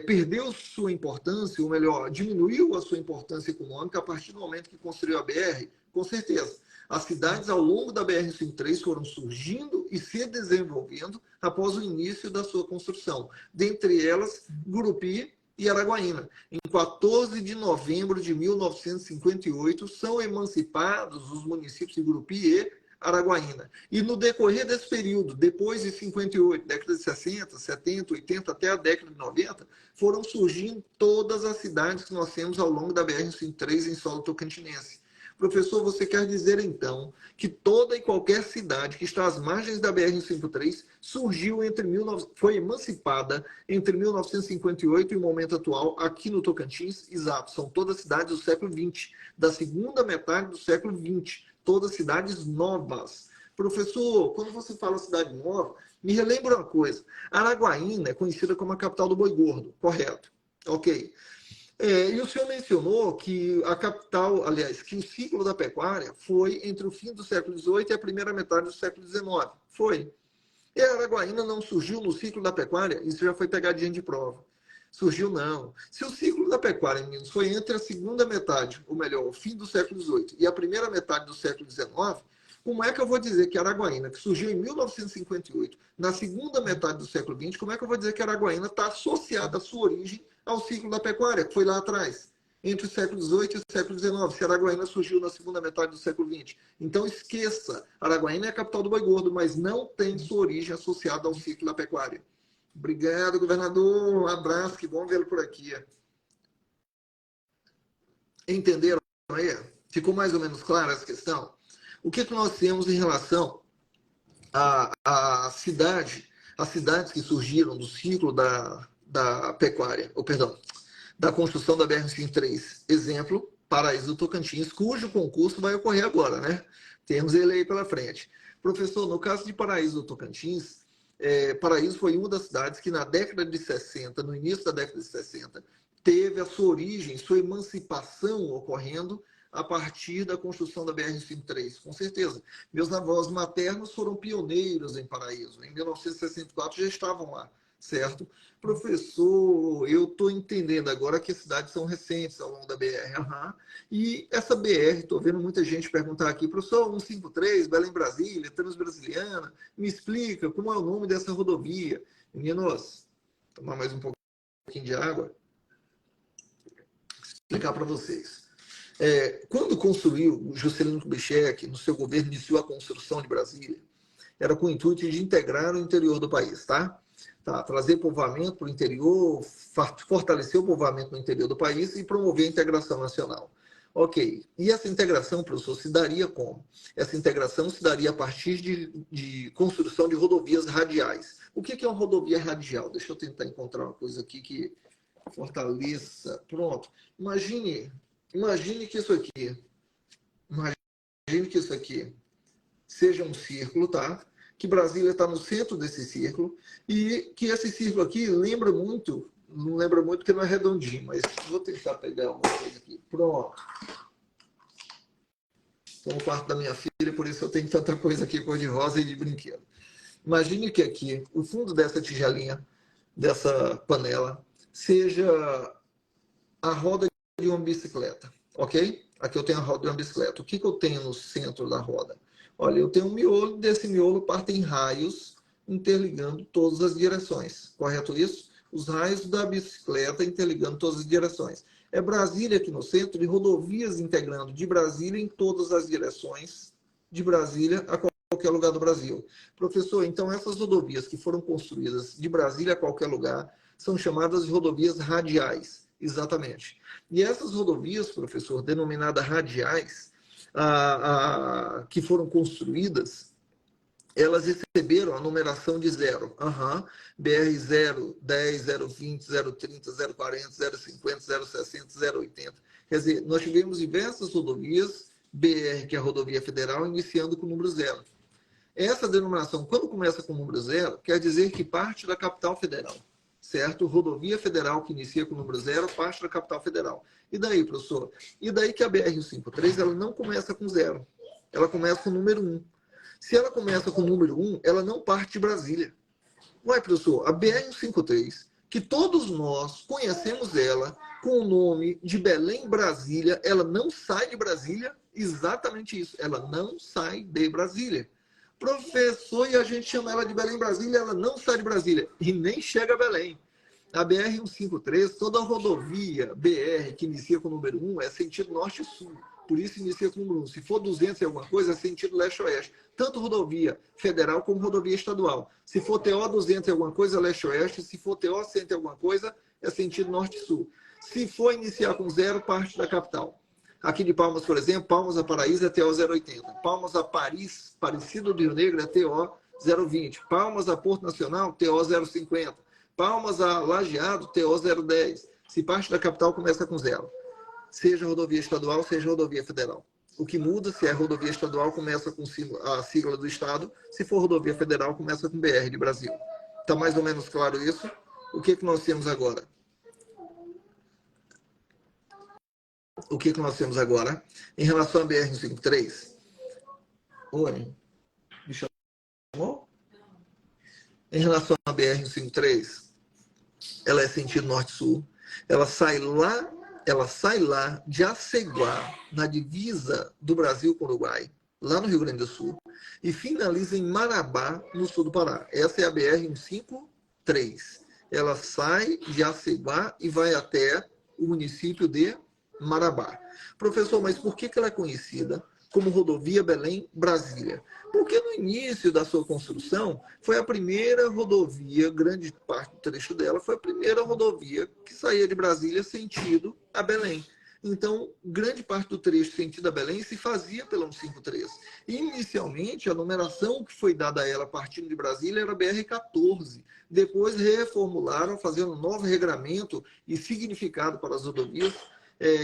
perdeu sua importância, ou melhor, diminuiu a sua importância econômica a partir do momento que construiu a BR? Com certeza. As cidades ao longo da BR-153 foram surgindo e se desenvolvendo após o início da sua construção. Dentre elas, Gurupi e Araguaína. Em 14 de novembro de 1958, são emancipados os municípios de Gurupi e Araguaína. E no decorrer desse período, depois de 58, década de 60, 70, 80, até a década de 90, foram surgindo todas as cidades que nós temos ao longo da BR-153 em solo tocantinense. Professor, você quer dizer então que toda e qualquer cidade que está às margens da BR-153 foi emancipada entre 1958 e o momento atual aqui no Tocantins? Exato, são todas cidades do século XX, da segunda metade do século XX, todas cidades novas. Professor, quando você fala cidade nova, me relembra uma coisa. Araguaína é conhecida como a capital do boi gordo, correto? Ok. E o senhor mencionou que a capital, aliás, que o ciclo da pecuária foi entre o fim do século XVIII e a primeira metade do século XIX. Foi. E a Araguaína não surgiu no ciclo da pecuária? Isso já foi pegadinha de prova. Surgiu não. Se o ciclo da pecuária, meninos, foi entre a segunda metade, ou melhor, o fim do século XVIII e a primeira metade do século XIX, como é que eu vou dizer que a Araguaína, que surgiu em 1958, na segunda metade do século XX, como é que eu vou dizer que a Araguaína está associada à sua origem ao ciclo da pecuária, que foi lá atrás, entre o século XVIII e o século XIX, se a Araguaína surgiu na segunda metade do século XX? Então esqueça, Araguaína é a capital do boi gordo, mas não tem sua origem associada ao ciclo da pecuária. Obrigado, governador. Um abraço, que bom vê-lo por aqui. Entenderam aí? Ficou mais ou menos clara essa questão? O que nós temos em relação à cidade, as cidades que surgiram do ciclo da pecuária, ou perdão, da construção da BR-153? Exemplo, Paraíso do Tocantins, cujo concurso vai ocorrer agora, né? Temos ele aí pela frente. Professor, no caso de Paraíso do Tocantins, Paraíso foi uma das cidades que na década de 60, no início da década de 60, teve a sua origem, sua emancipação ocorrendo a partir da construção da BR-153, com certeza. Meus avós maternos foram pioneiros em Paraíso. Em 1964 já estavam lá, certo? Professor, eu estou entendendo agora que as cidades são recentes ao longo da BR. Uhum. E essa BR, estou vendo muita gente perguntar aqui, professor, 153, Belém-Brasília, Transbrasiliana, me explica como é o nome dessa rodovia. Meninos, tomar mais um pouquinho de água. Explicar para vocês. Quando construiu o Juscelino Kubitschek, no seu governo, iniciou a construção de Brasília, era com o intuito de integrar o interior do país, tá? Trazer povoamento para o interior, fortalecer o povoamento no interior do país e promover a integração nacional. Ok. E essa integração, professor, se daria como? Essa integração se daria a partir de construção de rodovias radiais. O que é uma rodovia radial? Deixa eu tentar encontrar uma coisa aqui que fortaleça. Pronto. Imagine que isso aqui seja um círculo, tá? Que Brasília está no centro desse círculo e que esse círculo aqui lembra muito, não lembra muito porque não é redondinho, mas vou tentar pegar uma coisa aqui. Pronto. Estou no quarto da minha filha, por isso eu tenho tanta coisa aqui cor-de-rosa e de brinquedo. Imagine que aqui, o fundo dessa tigelinha, dessa panela, seja a roda de uma bicicleta, ok? Aqui eu tenho a roda de uma bicicleta. O que eu tenho no centro da roda? Olha, eu tenho um miolo, desse miolo partem raios interligando todas as direções. Correto isso? Os raios da bicicleta interligando todas as direções. É Brasília aqui no centro e rodovias integrando de Brasília em todas as direções, de Brasília a qualquer lugar do Brasil. Professor, então essas rodovias que foram construídas de Brasília a qualquer lugar são chamadas de rodovias radiais. Exatamente. E essas rodovias, professor, denominadas radiais, que foram construídas, elas receberam a numeração de 0. BR 0, 10, 020, 030, 040, 050, 060, 080. Quer dizer, nós tivemos diversas rodovias, BR, que é a rodovia federal, iniciando com o número 0. Essa denominação, quando começa com o número 0, quer dizer que parte da capital federal. Certo? Rodovia federal que inicia com o número 0, parte da capital federal. E daí, professor? E daí que a BR-153, ela não começa com 0. Ela começa com o número 1. Se ela começa com o número 1, ela não parte de Brasília. Ué, professor, a BR-153, que todos nós conhecemos ela com o nome de Belém-Brasília, ela não sai de Brasília? Exatamente isso. Ela não sai de Brasília. Professor, e a gente chama ela de Belém-Brasília, ela não sai de Brasília e nem chega a Belém. A BR-153, toda a rodovia BR que inicia com o número 1 é sentido norte-sul, por isso inicia com o número 1. Se for 200 e alguma coisa, é sentido leste-oeste. Tanto rodovia federal como rodovia estadual. Se for TO 200 e alguma coisa, leste-oeste. Se for TO 100 e alguma coisa, é sentido norte-sul. Se for iniciar com 0, parte da capital. Aqui de Palmas, por exemplo, Palmas a Paraíso é TO 080. Palmas a Paris, Aparecida do Rio Negro é TO 020. Palmas a Porto Nacional, TO 050. Palmas a Lajeado, TO 010. Se parte da capital, começa com 0. Seja rodovia estadual, seja rodovia federal. O que muda, se é rodovia estadual, começa com a sigla do estado. Se for rodovia federal, começa com BR de Brasil. Está mais ou menos claro isso? O que nós temos agora? o que nós temos agora? Em relação à BR-153, oi, me chamou? Em relação à BR-153, ela é sentido norte-sul, ela sai lá de Aceguá, na divisa do Brasil com o Uruguai, lá no Rio Grande do Sul, e finaliza em Marabá, no sul do Pará. Essa é a BR-153. Ela sai de Aceguá e vai até o município de Marabá. Professor, mas por que ela é conhecida como Rodovia Belém-Brasília? Porque no início da sua construção foi a primeira rodovia, grande parte do trecho dela, foi a primeira rodovia que saía de Brasília sentido a Belém. Então, grande parte do trecho sentido a Belém se fazia pela 153. Inicialmente, a numeração que foi dada a ela partindo de Brasília era BR-14. Depois reformularam, fazendo um novo regramento e significado para as rodovias,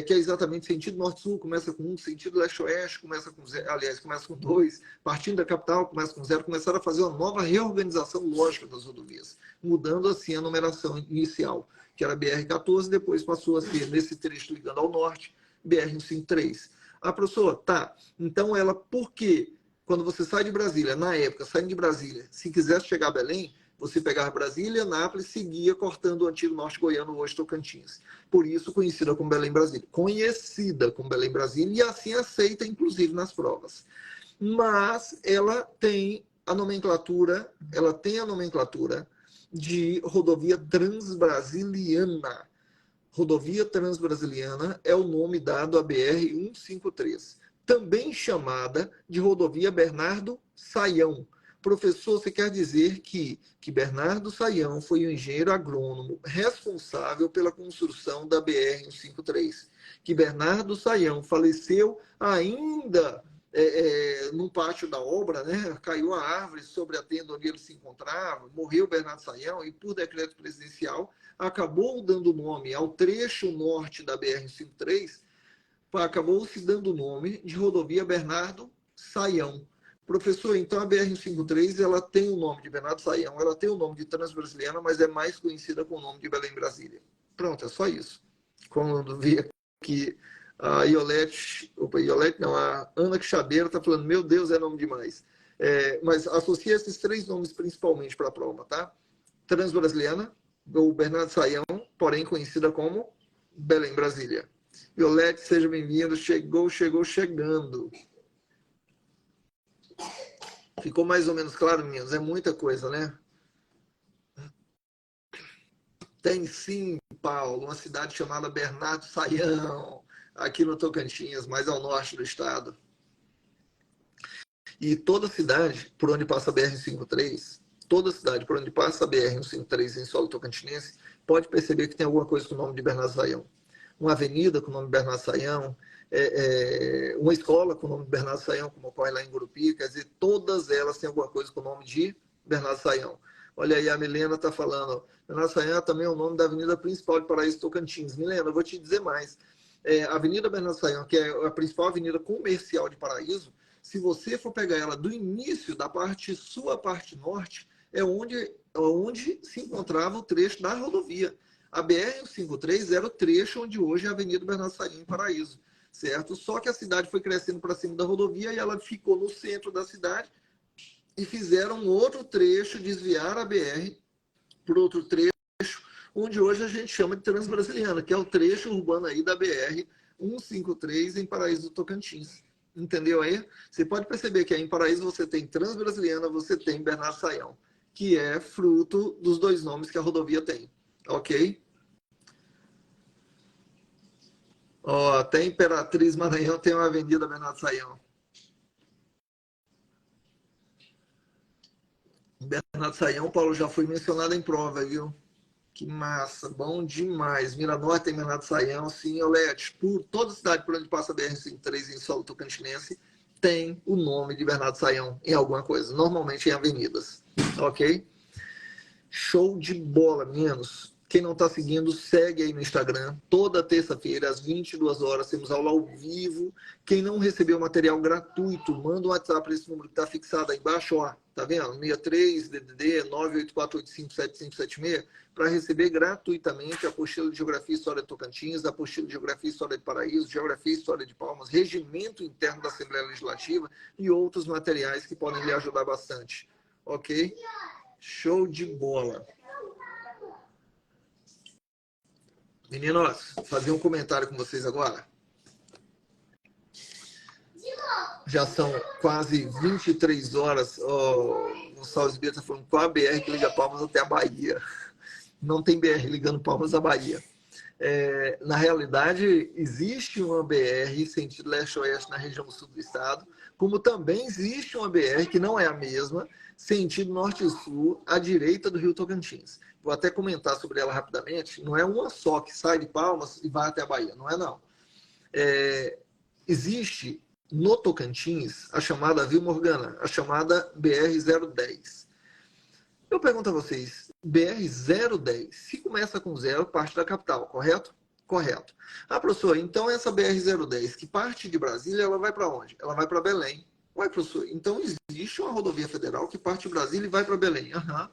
que é exatamente sentido norte-sul, começa com 1, sentido leste-oeste, começa com 0, aliás, começa com 2, partindo da capital, começa com 0, começaram a fazer uma nova reorganização lógica das rodovias, mudando assim a numeração inicial, que era BR-14, depois passou a ser, nesse trecho ligando ao norte, BR-153. Ah, professor, tá, então ela, por quê? Quando você sai de Brasília, na época, saindo de Brasília, se quisesse chegar a Belém, você pegava Brasília, Nápoles, seguia cortando o antigo norte goiano, hoje Tocantins. Por isso, conhecida como Belém-Brasília. Conhecida como Belém-Brasília e assim aceita, inclusive, nas provas. Mas ela tem a nomenclatura de rodovia transbrasiliana. Rodovia Transbrasiliana é o nome dado à BR-153, também chamada de Rodovia Bernardo Saião. Professor, você quer dizer que Bernardo Saião foi o engenheiro agrônomo responsável pela construção da BR-153, que Bernardo Saião faleceu ainda no pátio da obra, né? Caiu a árvore sobre a tenda onde ele se encontrava, morreu Bernardo Saião e, por decreto presidencial, acabou dando nome ao trecho norte da BR-153, acabou se dando o nome de Rodovia Bernardo Saião. Professor, então a BR-153 ela tem o nome de Bernardo Saião, ela tem o nome de Transbrasiliana, mas é mais conhecida com o nome de Belém-Brasília. Pronto, é só isso. Quando vi aqui a a Ana Quixabeira está falando, meu Deus, é nome demais. Mas associa esses 3 nomes principalmente para a prova, tá? Transbrasiliana, ou Bernardo Saião, porém conhecida como Belém-Brasília. Violete, seja bem-vindo. Chegou chegando. Ficou mais ou menos claro, meninos? É muita coisa, né? Tem sim, Paulo, uma cidade chamada Bernardo Saião, aqui no Tocantins, mais ao norte do estado. E toda cidade por onde passa a BR-153, toda cidade por onde passa a BR-153 em solo tocantinense, pode perceber que tem alguma coisa com o nome de Bernardo Saião. Uma avenida com o nome de Bernardo Saião, uma escola com o nome de Bernardo Saião, como ocorre lá em Gurupi, quer dizer, todas elas têm alguma coisa com o nome de Bernardo Saião. Olha aí, a Milena está falando, Bernardo Saião também é o nome da avenida principal de Paraíso Tocantins. Milena, eu vou te dizer mais. A Avenida Bernardo Saião, que é a principal avenida comercial de Paraíso, se você for pegar ela do início da parte sul à parte norte, é onde se encontrava o trecho da rodovia. A BR-153 era o trecho onde hoje é a Avenida Bernardo Saião, em Paraíso, certo? Só que a cidade foi crescendo para cima da rodovia e ela ficou no centro da cidade e fizeram outro trecho, desviar a BR por outro trecho, onde hoje a gente chama de Transbrasiliana, que é o trecho urbano aí da BR-153 em Paraíso do Tocantins. Entendeu aí? Você pode perceber que aí em Paraíso você tem Transbrasiliana, você tem Bernardo Saião, que é fruto dos 2 nomes que a rodovia tem. Ok? Até Imperatriz Maranhão tem uma avenida Bernardo Saião. Bernardo Saião, Paulo, já foi mencionado em prova, viu? Que massa, bom demais. Miramar tem Bernardo Saião, sim, Olete. Por toda cidade por onde passa a BR-153 em solo tocantinense tem o nome de Bernardo Saião em alguma coisa, normalmente em avenidas. Ok? Show de bola, meninos. Quem não está seguindo, segue aí no Instagram. Toda terça-feira, às 22 horas, temos aula ao vivo. Quem não recebeu material gratuito, manda um WhatsApp para esse número que está fixado aí embaixo, ó. Tá vendo? 63 DDD 984857576 para receber gratuitamente a apostila de Geografia e História de Tocantins, a apostila de Geografia e História de Paraíso, Geografia e História de Palmas, Regimento Interno da Assembleia Legislativa e outros materiais que podem lhe ajudar bastante. Ok? Show de bola! Meninos, fazer um comentário com vocês agora. Já são quase 23 horas. O Gonçalves Bia está falando qual a BR que liga Palmas até a Bahia. Não tem BR ligando Palmas à Bahia. Na realidade, existe uma BR sentido leste-oeste na região sul do estado, como também existe uma BR que não é a mesma, sentido norte e sul, à direita do Rio Tocantins. Vou até comentar sobre ela rapidamente. Não é uma só que sai de Palmas e vai até a Bahia, não é não. Existe no Tocantins a chamada Via Morgana, a chamada BR-010. Eu pergunto a vocês, BR-010, se começa com 0, parte da capital, correto? Correto. Ah, professor, então essa BR-010 que parte de Brasília, ela vai para onde? Ela vai para Belém. Ué, professor, então existe uma rodovia federal que parte de Brasília e vai para Belém. Uhum.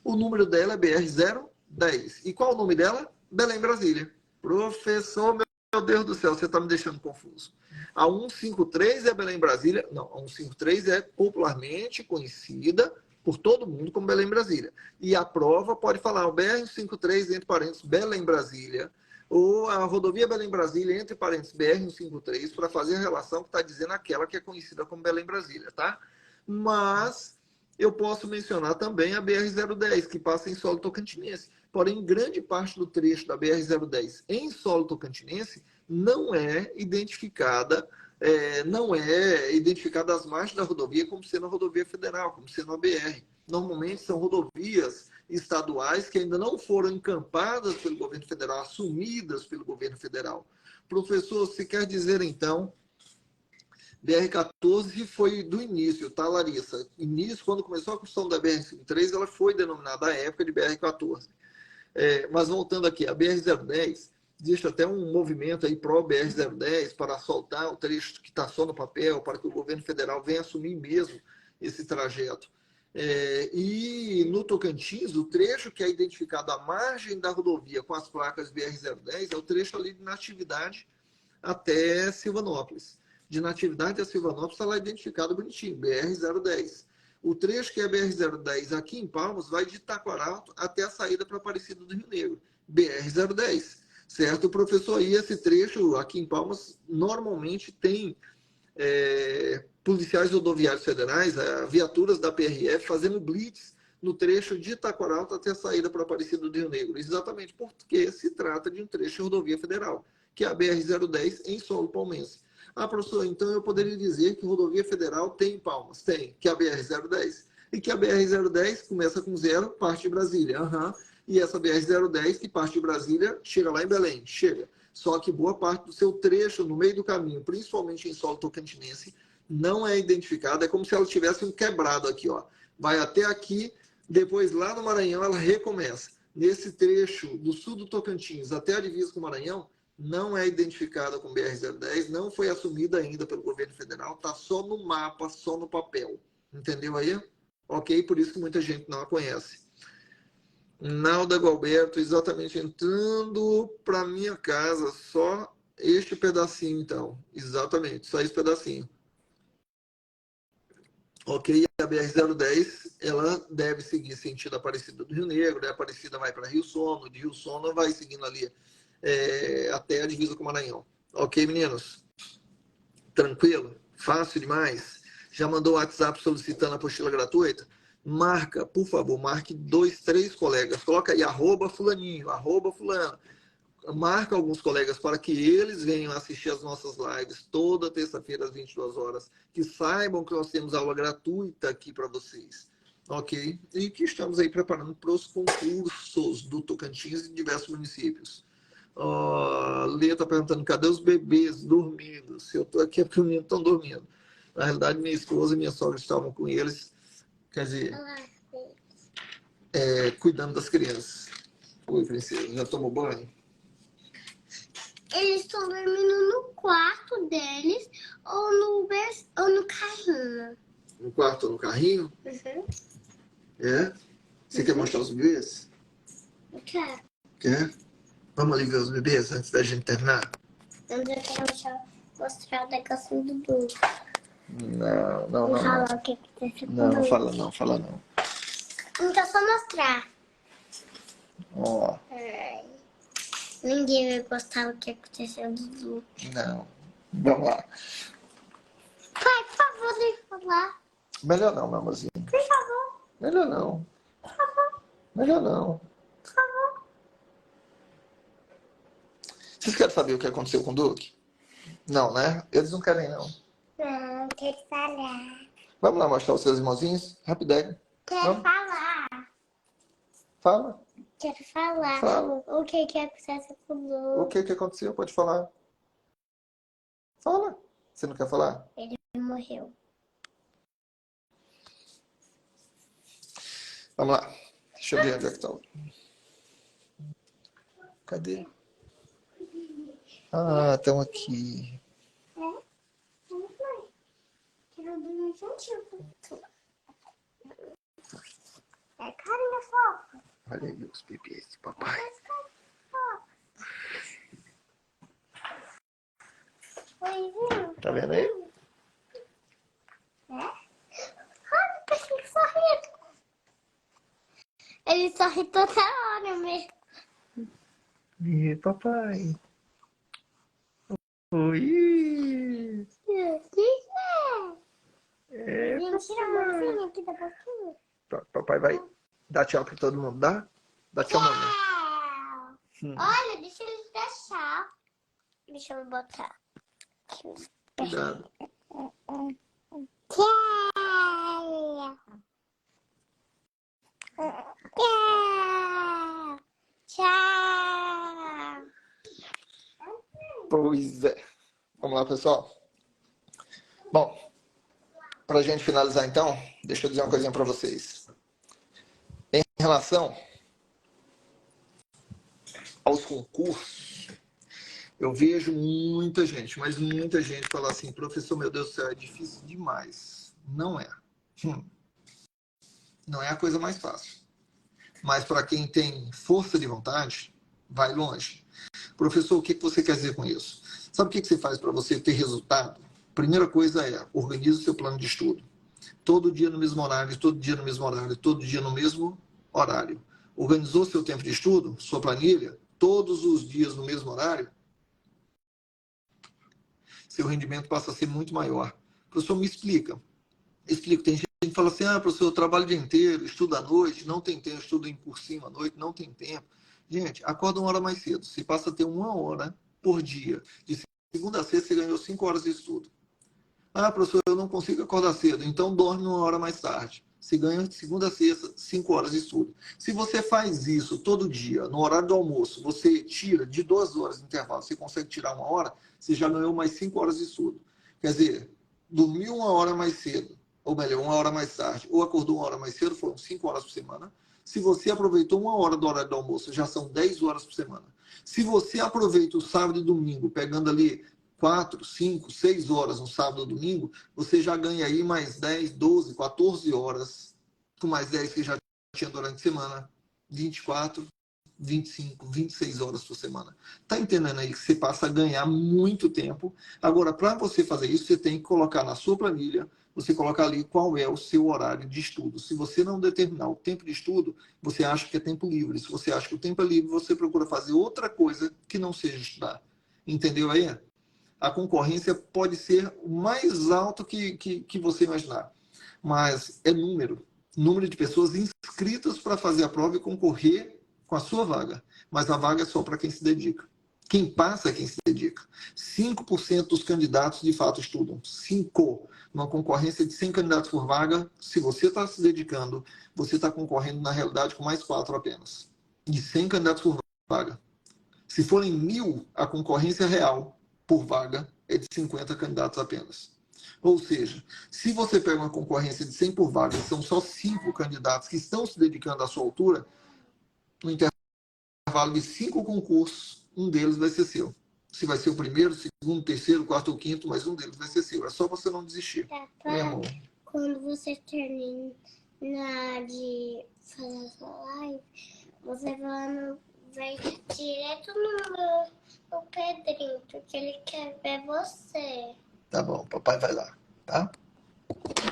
O número dela é BR-010. E qual o nome dela? Belém, Brasília. Professor, meu Deus do céu, você está me deixando confuso. A 153 é Belém, Brasília. Não, a 153 é popularmente conhecida por todo mundo como Belém, Brasília. E a prova pode falar o BR-153, entre parênteses, Belém, Brasília, ou a rodovia Belém, Brasília, entre parênteses, BR-153, para fazer a relação que está dizendo aquela que é conhecida como Belém, Brasília, tá? Mas eu posso mencionar também a BR-010, que passa em solo tocantinense. Porém, grande parte do trecho da BR-010 em solo tocantinense não é identificada as margens da rodovia como sendo a rodovia federal, como sendo a BR. Normalmente são rodovias estaduais que ainda não foram encampadas pelo governo federal, assumidas pelo governo federal. Professor, você quer dizer então, BR-14 foi do início, tá, Larissa? Início, quando começou a construção da BR-153, ela foi denominada à época de BR-14. Mas voltando aqui, a BR-010, existe até um movimento aí pró-BR-010 para soltar o trecho que está só no papel, para que o governo federal venha assumir mesmo esse trajeto. E no Tocantins, o trecho que é identificado à margem da rodovia com as placas BR-010 é o trecho ali de Natividade até Silvanópolis. De Natividade a Silvanópolis está lá identificado bonitinho, BR-010. O trecho que é BR-010 aqui em Palmas vai de Itaquaral até a saída para Aparecida do Rio Negro, BR-010. Certo, professor? E esse trecho aqui em Palmas normalmente tem policiais rodoviários federais, viaturas da PRF fazendo blitz no trecho de Itaquaral até a saída para Aparecida do Rio Negro. Exatamente porque se trata de um trecho de rodovia federal, que é a BR-010 em solo palmense. Ah, professor, então eu poderia dizer que rodovia federal tem em Palmas? Tem, que é a BR-010. E que a BR-010 começa com 0, parte de Brasília. Uhum. E essa BR-010 que parte de Brasília chega lá em Belém. Chega. Só que boa parte do seu trecho no meio do caminho, principalmente em solo tocantinense, não é identificada. É como se ela tivesse um quebrado aqui, ó. Vai até aqui, depois lá no Maranhão ela recomeça. Nesse trecho do sul do Tocantins até a divisa com o Maranhão, não é identificada com BR-010, não foi assumida ainda pelo governo federal, está só no mapa, só no papel. Entendeu aí? Ok? Por isso que muita gente não a conhece. Nalda Galberto, exatamente, entrando para minha casa, só este pedacinho, então. Exatamente, só esse pedacinho. Ok, a BR-010, ela deve seguir sentido Aparecida do Rio Negro, né? Aparecida vai para Rio Sono, de Rio Sono vai seguindo ali até a divisa com o Maranhão. Ok, meninos? Tranquilo? Fácil demais? Já mandou o WhatsApp solicitando a apostila gratuita? Marca, por favor, marque 2, 3 colegas. Coloca aí, @fulaninho, @fulano. Marca alguns colegas para que eles venham assistir as nossas lives toda terça-feira às 22 horas. Que saibam que nós temos aula gratuita aqui para vocês. Ok? E que estamos aí preparando para os concursos do Tocantins e diversos municípios. Lê está perguntando, cadê os bebês dormindo? Se eu estou aqui é porque os meninos estão dormindo. Na realidade, minha esposa e minha sogra estavam com eles, quer dizer, cuidando das crianças. Oi, princesa, já tomou banho? Eles estão dormindo no quarto deles ou no carrinho. No quarto ou no carrinho? Uhum. É? Você quer mostrar os bebês? Eu quero. Quer? Vamos ali ver os bebês antes da gente terminar? Antes eu quero mostrar o negocinho do Dudu. Não, não, Vou não. falar Não, o que aconteceu com o não, Dudu. fala não, fala não. Então só mostrar. Ó, Ai, ninguém vai gostar do que aconteceu do Dudu. não. Vamos lá. Pai, por favor, deixa eu falar. Melhor não, meu amorzinho. Por favor, Melhor não. por favor, Melhor não. por favor. Vocês querem saber o que aconteceu com o Duque? Não, né? Eles não querem, não. Não, quero falar. Vamos lá mostrar os seus irmãozinhos? Rapidinho. Quero Vamos? falar. Fala. Quero falar. Fala. O que aconteceu com o Dudu? O que aconteceu? Pode falar. Fala. Você não quer falar? Ele morreu. Vamos lá. Deixa eu ver onde é que tá. Cadê? Ah, estão aqui. Não foi. Quero dormir juntinho com tu. É carinho fofo. Olha aí os bebês de papai. Oi, viu? Tá vendo aí? É? Olha, tá sorrindo. Ele sorri toda hora mesmo. E papai. Oi. É, Gente, tira a mãozinha aqui da boquinha. papai vai dar tchau pra todo mundo. Dá tchau, mamãe. Tchau. Olha, deixa ele dar tchau. Deixa eu botar. Cuidado. Tchau. Tchau. Tchau. Pois é. Vamos lá, pessoal. Bom, pra gente finalizar então, deixa eu dizer uma coisinha pra vocês. Em relação aos concursos, eu vejo muita gente, mas muita gente falar assim, professor, meu Deus do céu, é difícil demais. Não é. Não é a coisa mais fácil. Mas para quem tem força de vontade, vai longe. Professor, o que você quer dizer com isso? Sabe o que você faz para você ter resultado? Primeira coisa é, organize o seu plano de estudo. Todo dia no mesmo horário, todo dia no mesmo horário, todo dia no mesmo horário. Organizou seu tempo de estudo, sua planilha, todos os dias no mesmo horário, seu rendimento passa a ser muito maior. Professor, me explica. Explico. Tem gente que fala assim, professor, eu trabalho o dia inteiro, estudo à noite, não tem tempo, estudo em cursinho à noite, não tem tempo. Gente, acorda uma hora mais cedo. Você passa a ter 1 hora por dia. De segunda a sexta, você ganhou 5 horas de estudo. Professor, eu não consigo acordar cedo, então dorme 1 hora mais tarde. Você ganha de segunda a sexta, 5 horas de estudo. Se você faz isso todo dia, no horário do almoço, você tira de 2 horas de intervalo, você consegue tirar 1 hora, você já ganhou mais 5 horas de estudo. Quer dizer, dormiu 1 hora mais cedo, ou melhor, 1 hora mais tarde, ou acordou 1 hora mais cedo, foram 5 horas por semana. Se você aproveitou 1 hora do horário do almoço, já são 10 horas por semana. Se você aproveita o sábado e domingo, pegando ali 4, 5, 6 horas no sábado ou domingo, você já ganha aí mais 10, 12, 14 horas, com mais 10 que já tinha durante a semana, 24, 25, 26 horas por semana. Tá entendendo aí que você passa a ganhar muito tempo? Agora, para você fazer isso, você tem que colocar na sua planilha, você colocar ali qual é o seu horário de estudo. Se você não determinar o tempo de estudo, você acha que é tempo livre. Se você acha que o tempo é livre, você procura fazer outra coisa que não seja estudar. Entendeu aí? A concorrência pode ser o mais alto que você imaginar. Mas é número de pessoas inscritas para fazer a prova e concorrer com a sua vaga. Mas a vaga é só para quem se dedica. Quem passa é quem se dedica. 5% dos candidatos de fato estudam. 5%. Numa concorrência de 100 candidatos por vaga, se você está se dedicando, você está concorrendo, na realidade, com mais 4 apenas. De 100 candidatos por vaga. Se forem 1.000, a concorrência real por vaga é de 50 candidatos apenas. Ou seja, se você pega uma concorrência de 100 por vaga e são só 5 candidatos que estão se dedicando à sua altura, no intervalo intervalo de 5 concursos, um deles vai ser seu. Se vai ser o primeiro, segundo, terceiro, quarto ou quinto, mas um deles vai ser seu. É só você não desistir. Meu amor. Quando você terminar de fazer essa live, você vai direto no Pedrinho, porque ele quer ver você. Tá bom, papai vai lá, tá?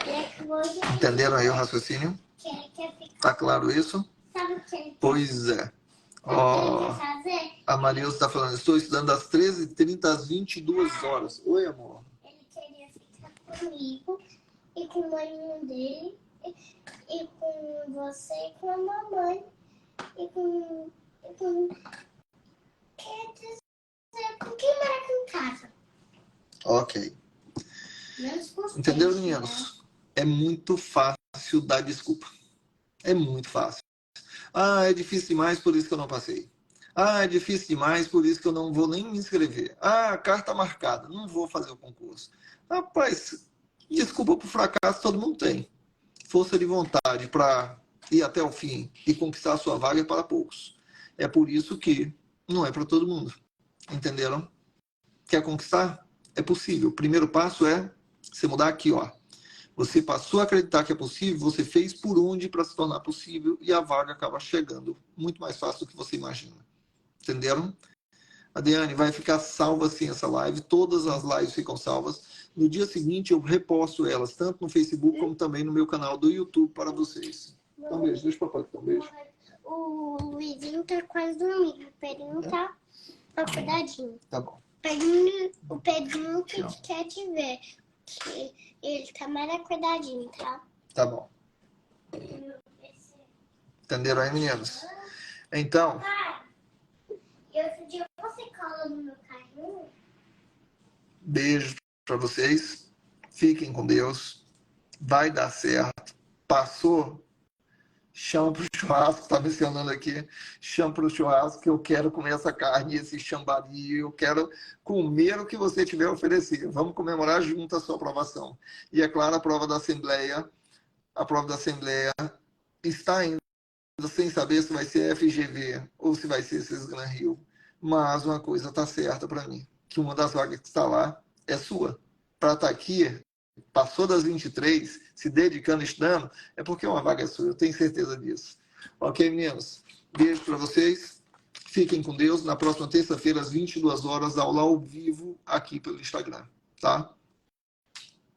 Ele Entenderam aí o raciocínio? que ele quer ficar. Tá claro isso? Sabe o que ele quer? Pois é. Ó, fazer? A Marilza está falando, estou estudando das 13h30 às 22h. Oi, amor. Ele queria ficar comigo e com o maninho dele, e com você e com a mamãe, e com quer dizer, com quem mora aqui em casa. Ok. Menos com os Entendeu, peixes, meninos? É muito fácil dar desculpa. É muito fácil. Ah, é difícil demais, por isso que eu não passei. Ah, é difícil demais, por isso que eu não vou nem me inscrever. Ah, carta marcada, não vou fazer o concurso. Rapaz, desculpa por fracasso todo mundo tem. Força de vontade para ir até o fim e conquistar a sua vaga é para poucos. É por isso que não é para todo mundo. Entenderam? Quer conquistar? É possível. O primeiro passo é você mudar aqui, ó. Você passou a acreditar que é possível, você fez por onde para se tornar possível e a vaga acaba chegando muito mais fácil do que você imagina. Entenderam? Adriane, vai ficar salva assim essa live, todas as lives ficam salvas. No dia seguinte eu reposto elas, tanto no Facebook como também no meu canal do YouTube para vocês. Então, beijo. Deixa o papai dar um beijo. O Luizinho tá quase dormindo. O Pedrinho tá acordadinho. Tá bom. O Pedrinho que quer te ver. Que ele tá mais acordadinho, tá? Tá bom. Entenderam aí, meninos? Então, E outro dia você cola no meu carrinho? beijo para vocês. Fiquem com Deus. Vai dar certo. Passou? Chama pro churrasco, tá mencionando aqui. Chama pro churrasco que eu quero comer essa carne, esse chambari. Eu quero comer o que você tiver a oferecer. Vamos comemorar junto a sua aprovação. E é claro, a prova da Assembleia está ainda sem saber se vai ser FGV ou se vai ser Cisgran Rio. Mas uma coisa está certa para mim, que uma das vagas que está lá é sua. Para estar aqui, passou das 23, se dedicando, estudando, é porque uma vaga é sua, eu tenho certeza disso. Ok, meninos? Beijo para vocês. Fiquem com Deus. Na próxima terça-feira, às 22h, aula ao vivo aqui pelo Instagram, tá?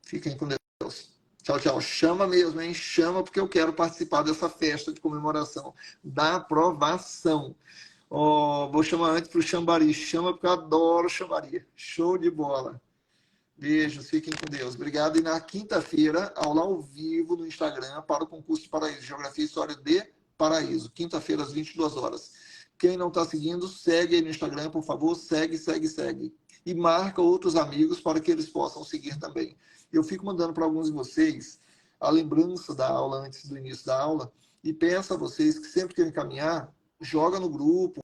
Fiquem com Deus. Tchau, tchau. Chama mesmo, hein? Chama porque eu quero participar dessa festa de comemoração da aprovação. Oh, vou chamar antes para o Xambari. Chama porque eu adoro Xambari. Show de bola. Beijos, fiquem com Deus. Obrigado. E na quinta-feira, aula ao vivo no Instagram para o concurso de Paraíso. Geografia e História de Paraíso. Quinta-feira, às 22h. Quem não está seguindo, segue aí no Instagram, por favor. Segue. E marca outros amigos para que eles possam seguir também. Eu fico mandando para alguns de vocês a lembrança da aula antes do início da aula e peço a vocês que sempre que eu encaminhar, joga no grupo,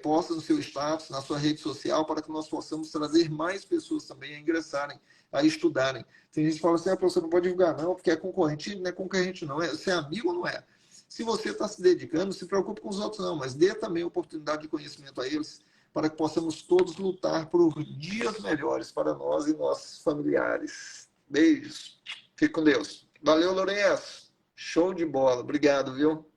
posta no seu status, na sua rede social, para que nós possamos trazer mais pessoas também a ingressarem, a estudarem. Tem gente que fala assim, professor, não pode divulgar não, porque é concorrente. Não é concorrente não, você é amigo ou não é? Se você está se dedicando, se preocupe com os outros não, mas dê também oportunidade de conhecimento a eles, para que possamos todos lutar por dias melhores para nós e nossos familiares. Beijos. Fique com Deus. Valeu, Lourenço. Show de bola. Obrigado, viu?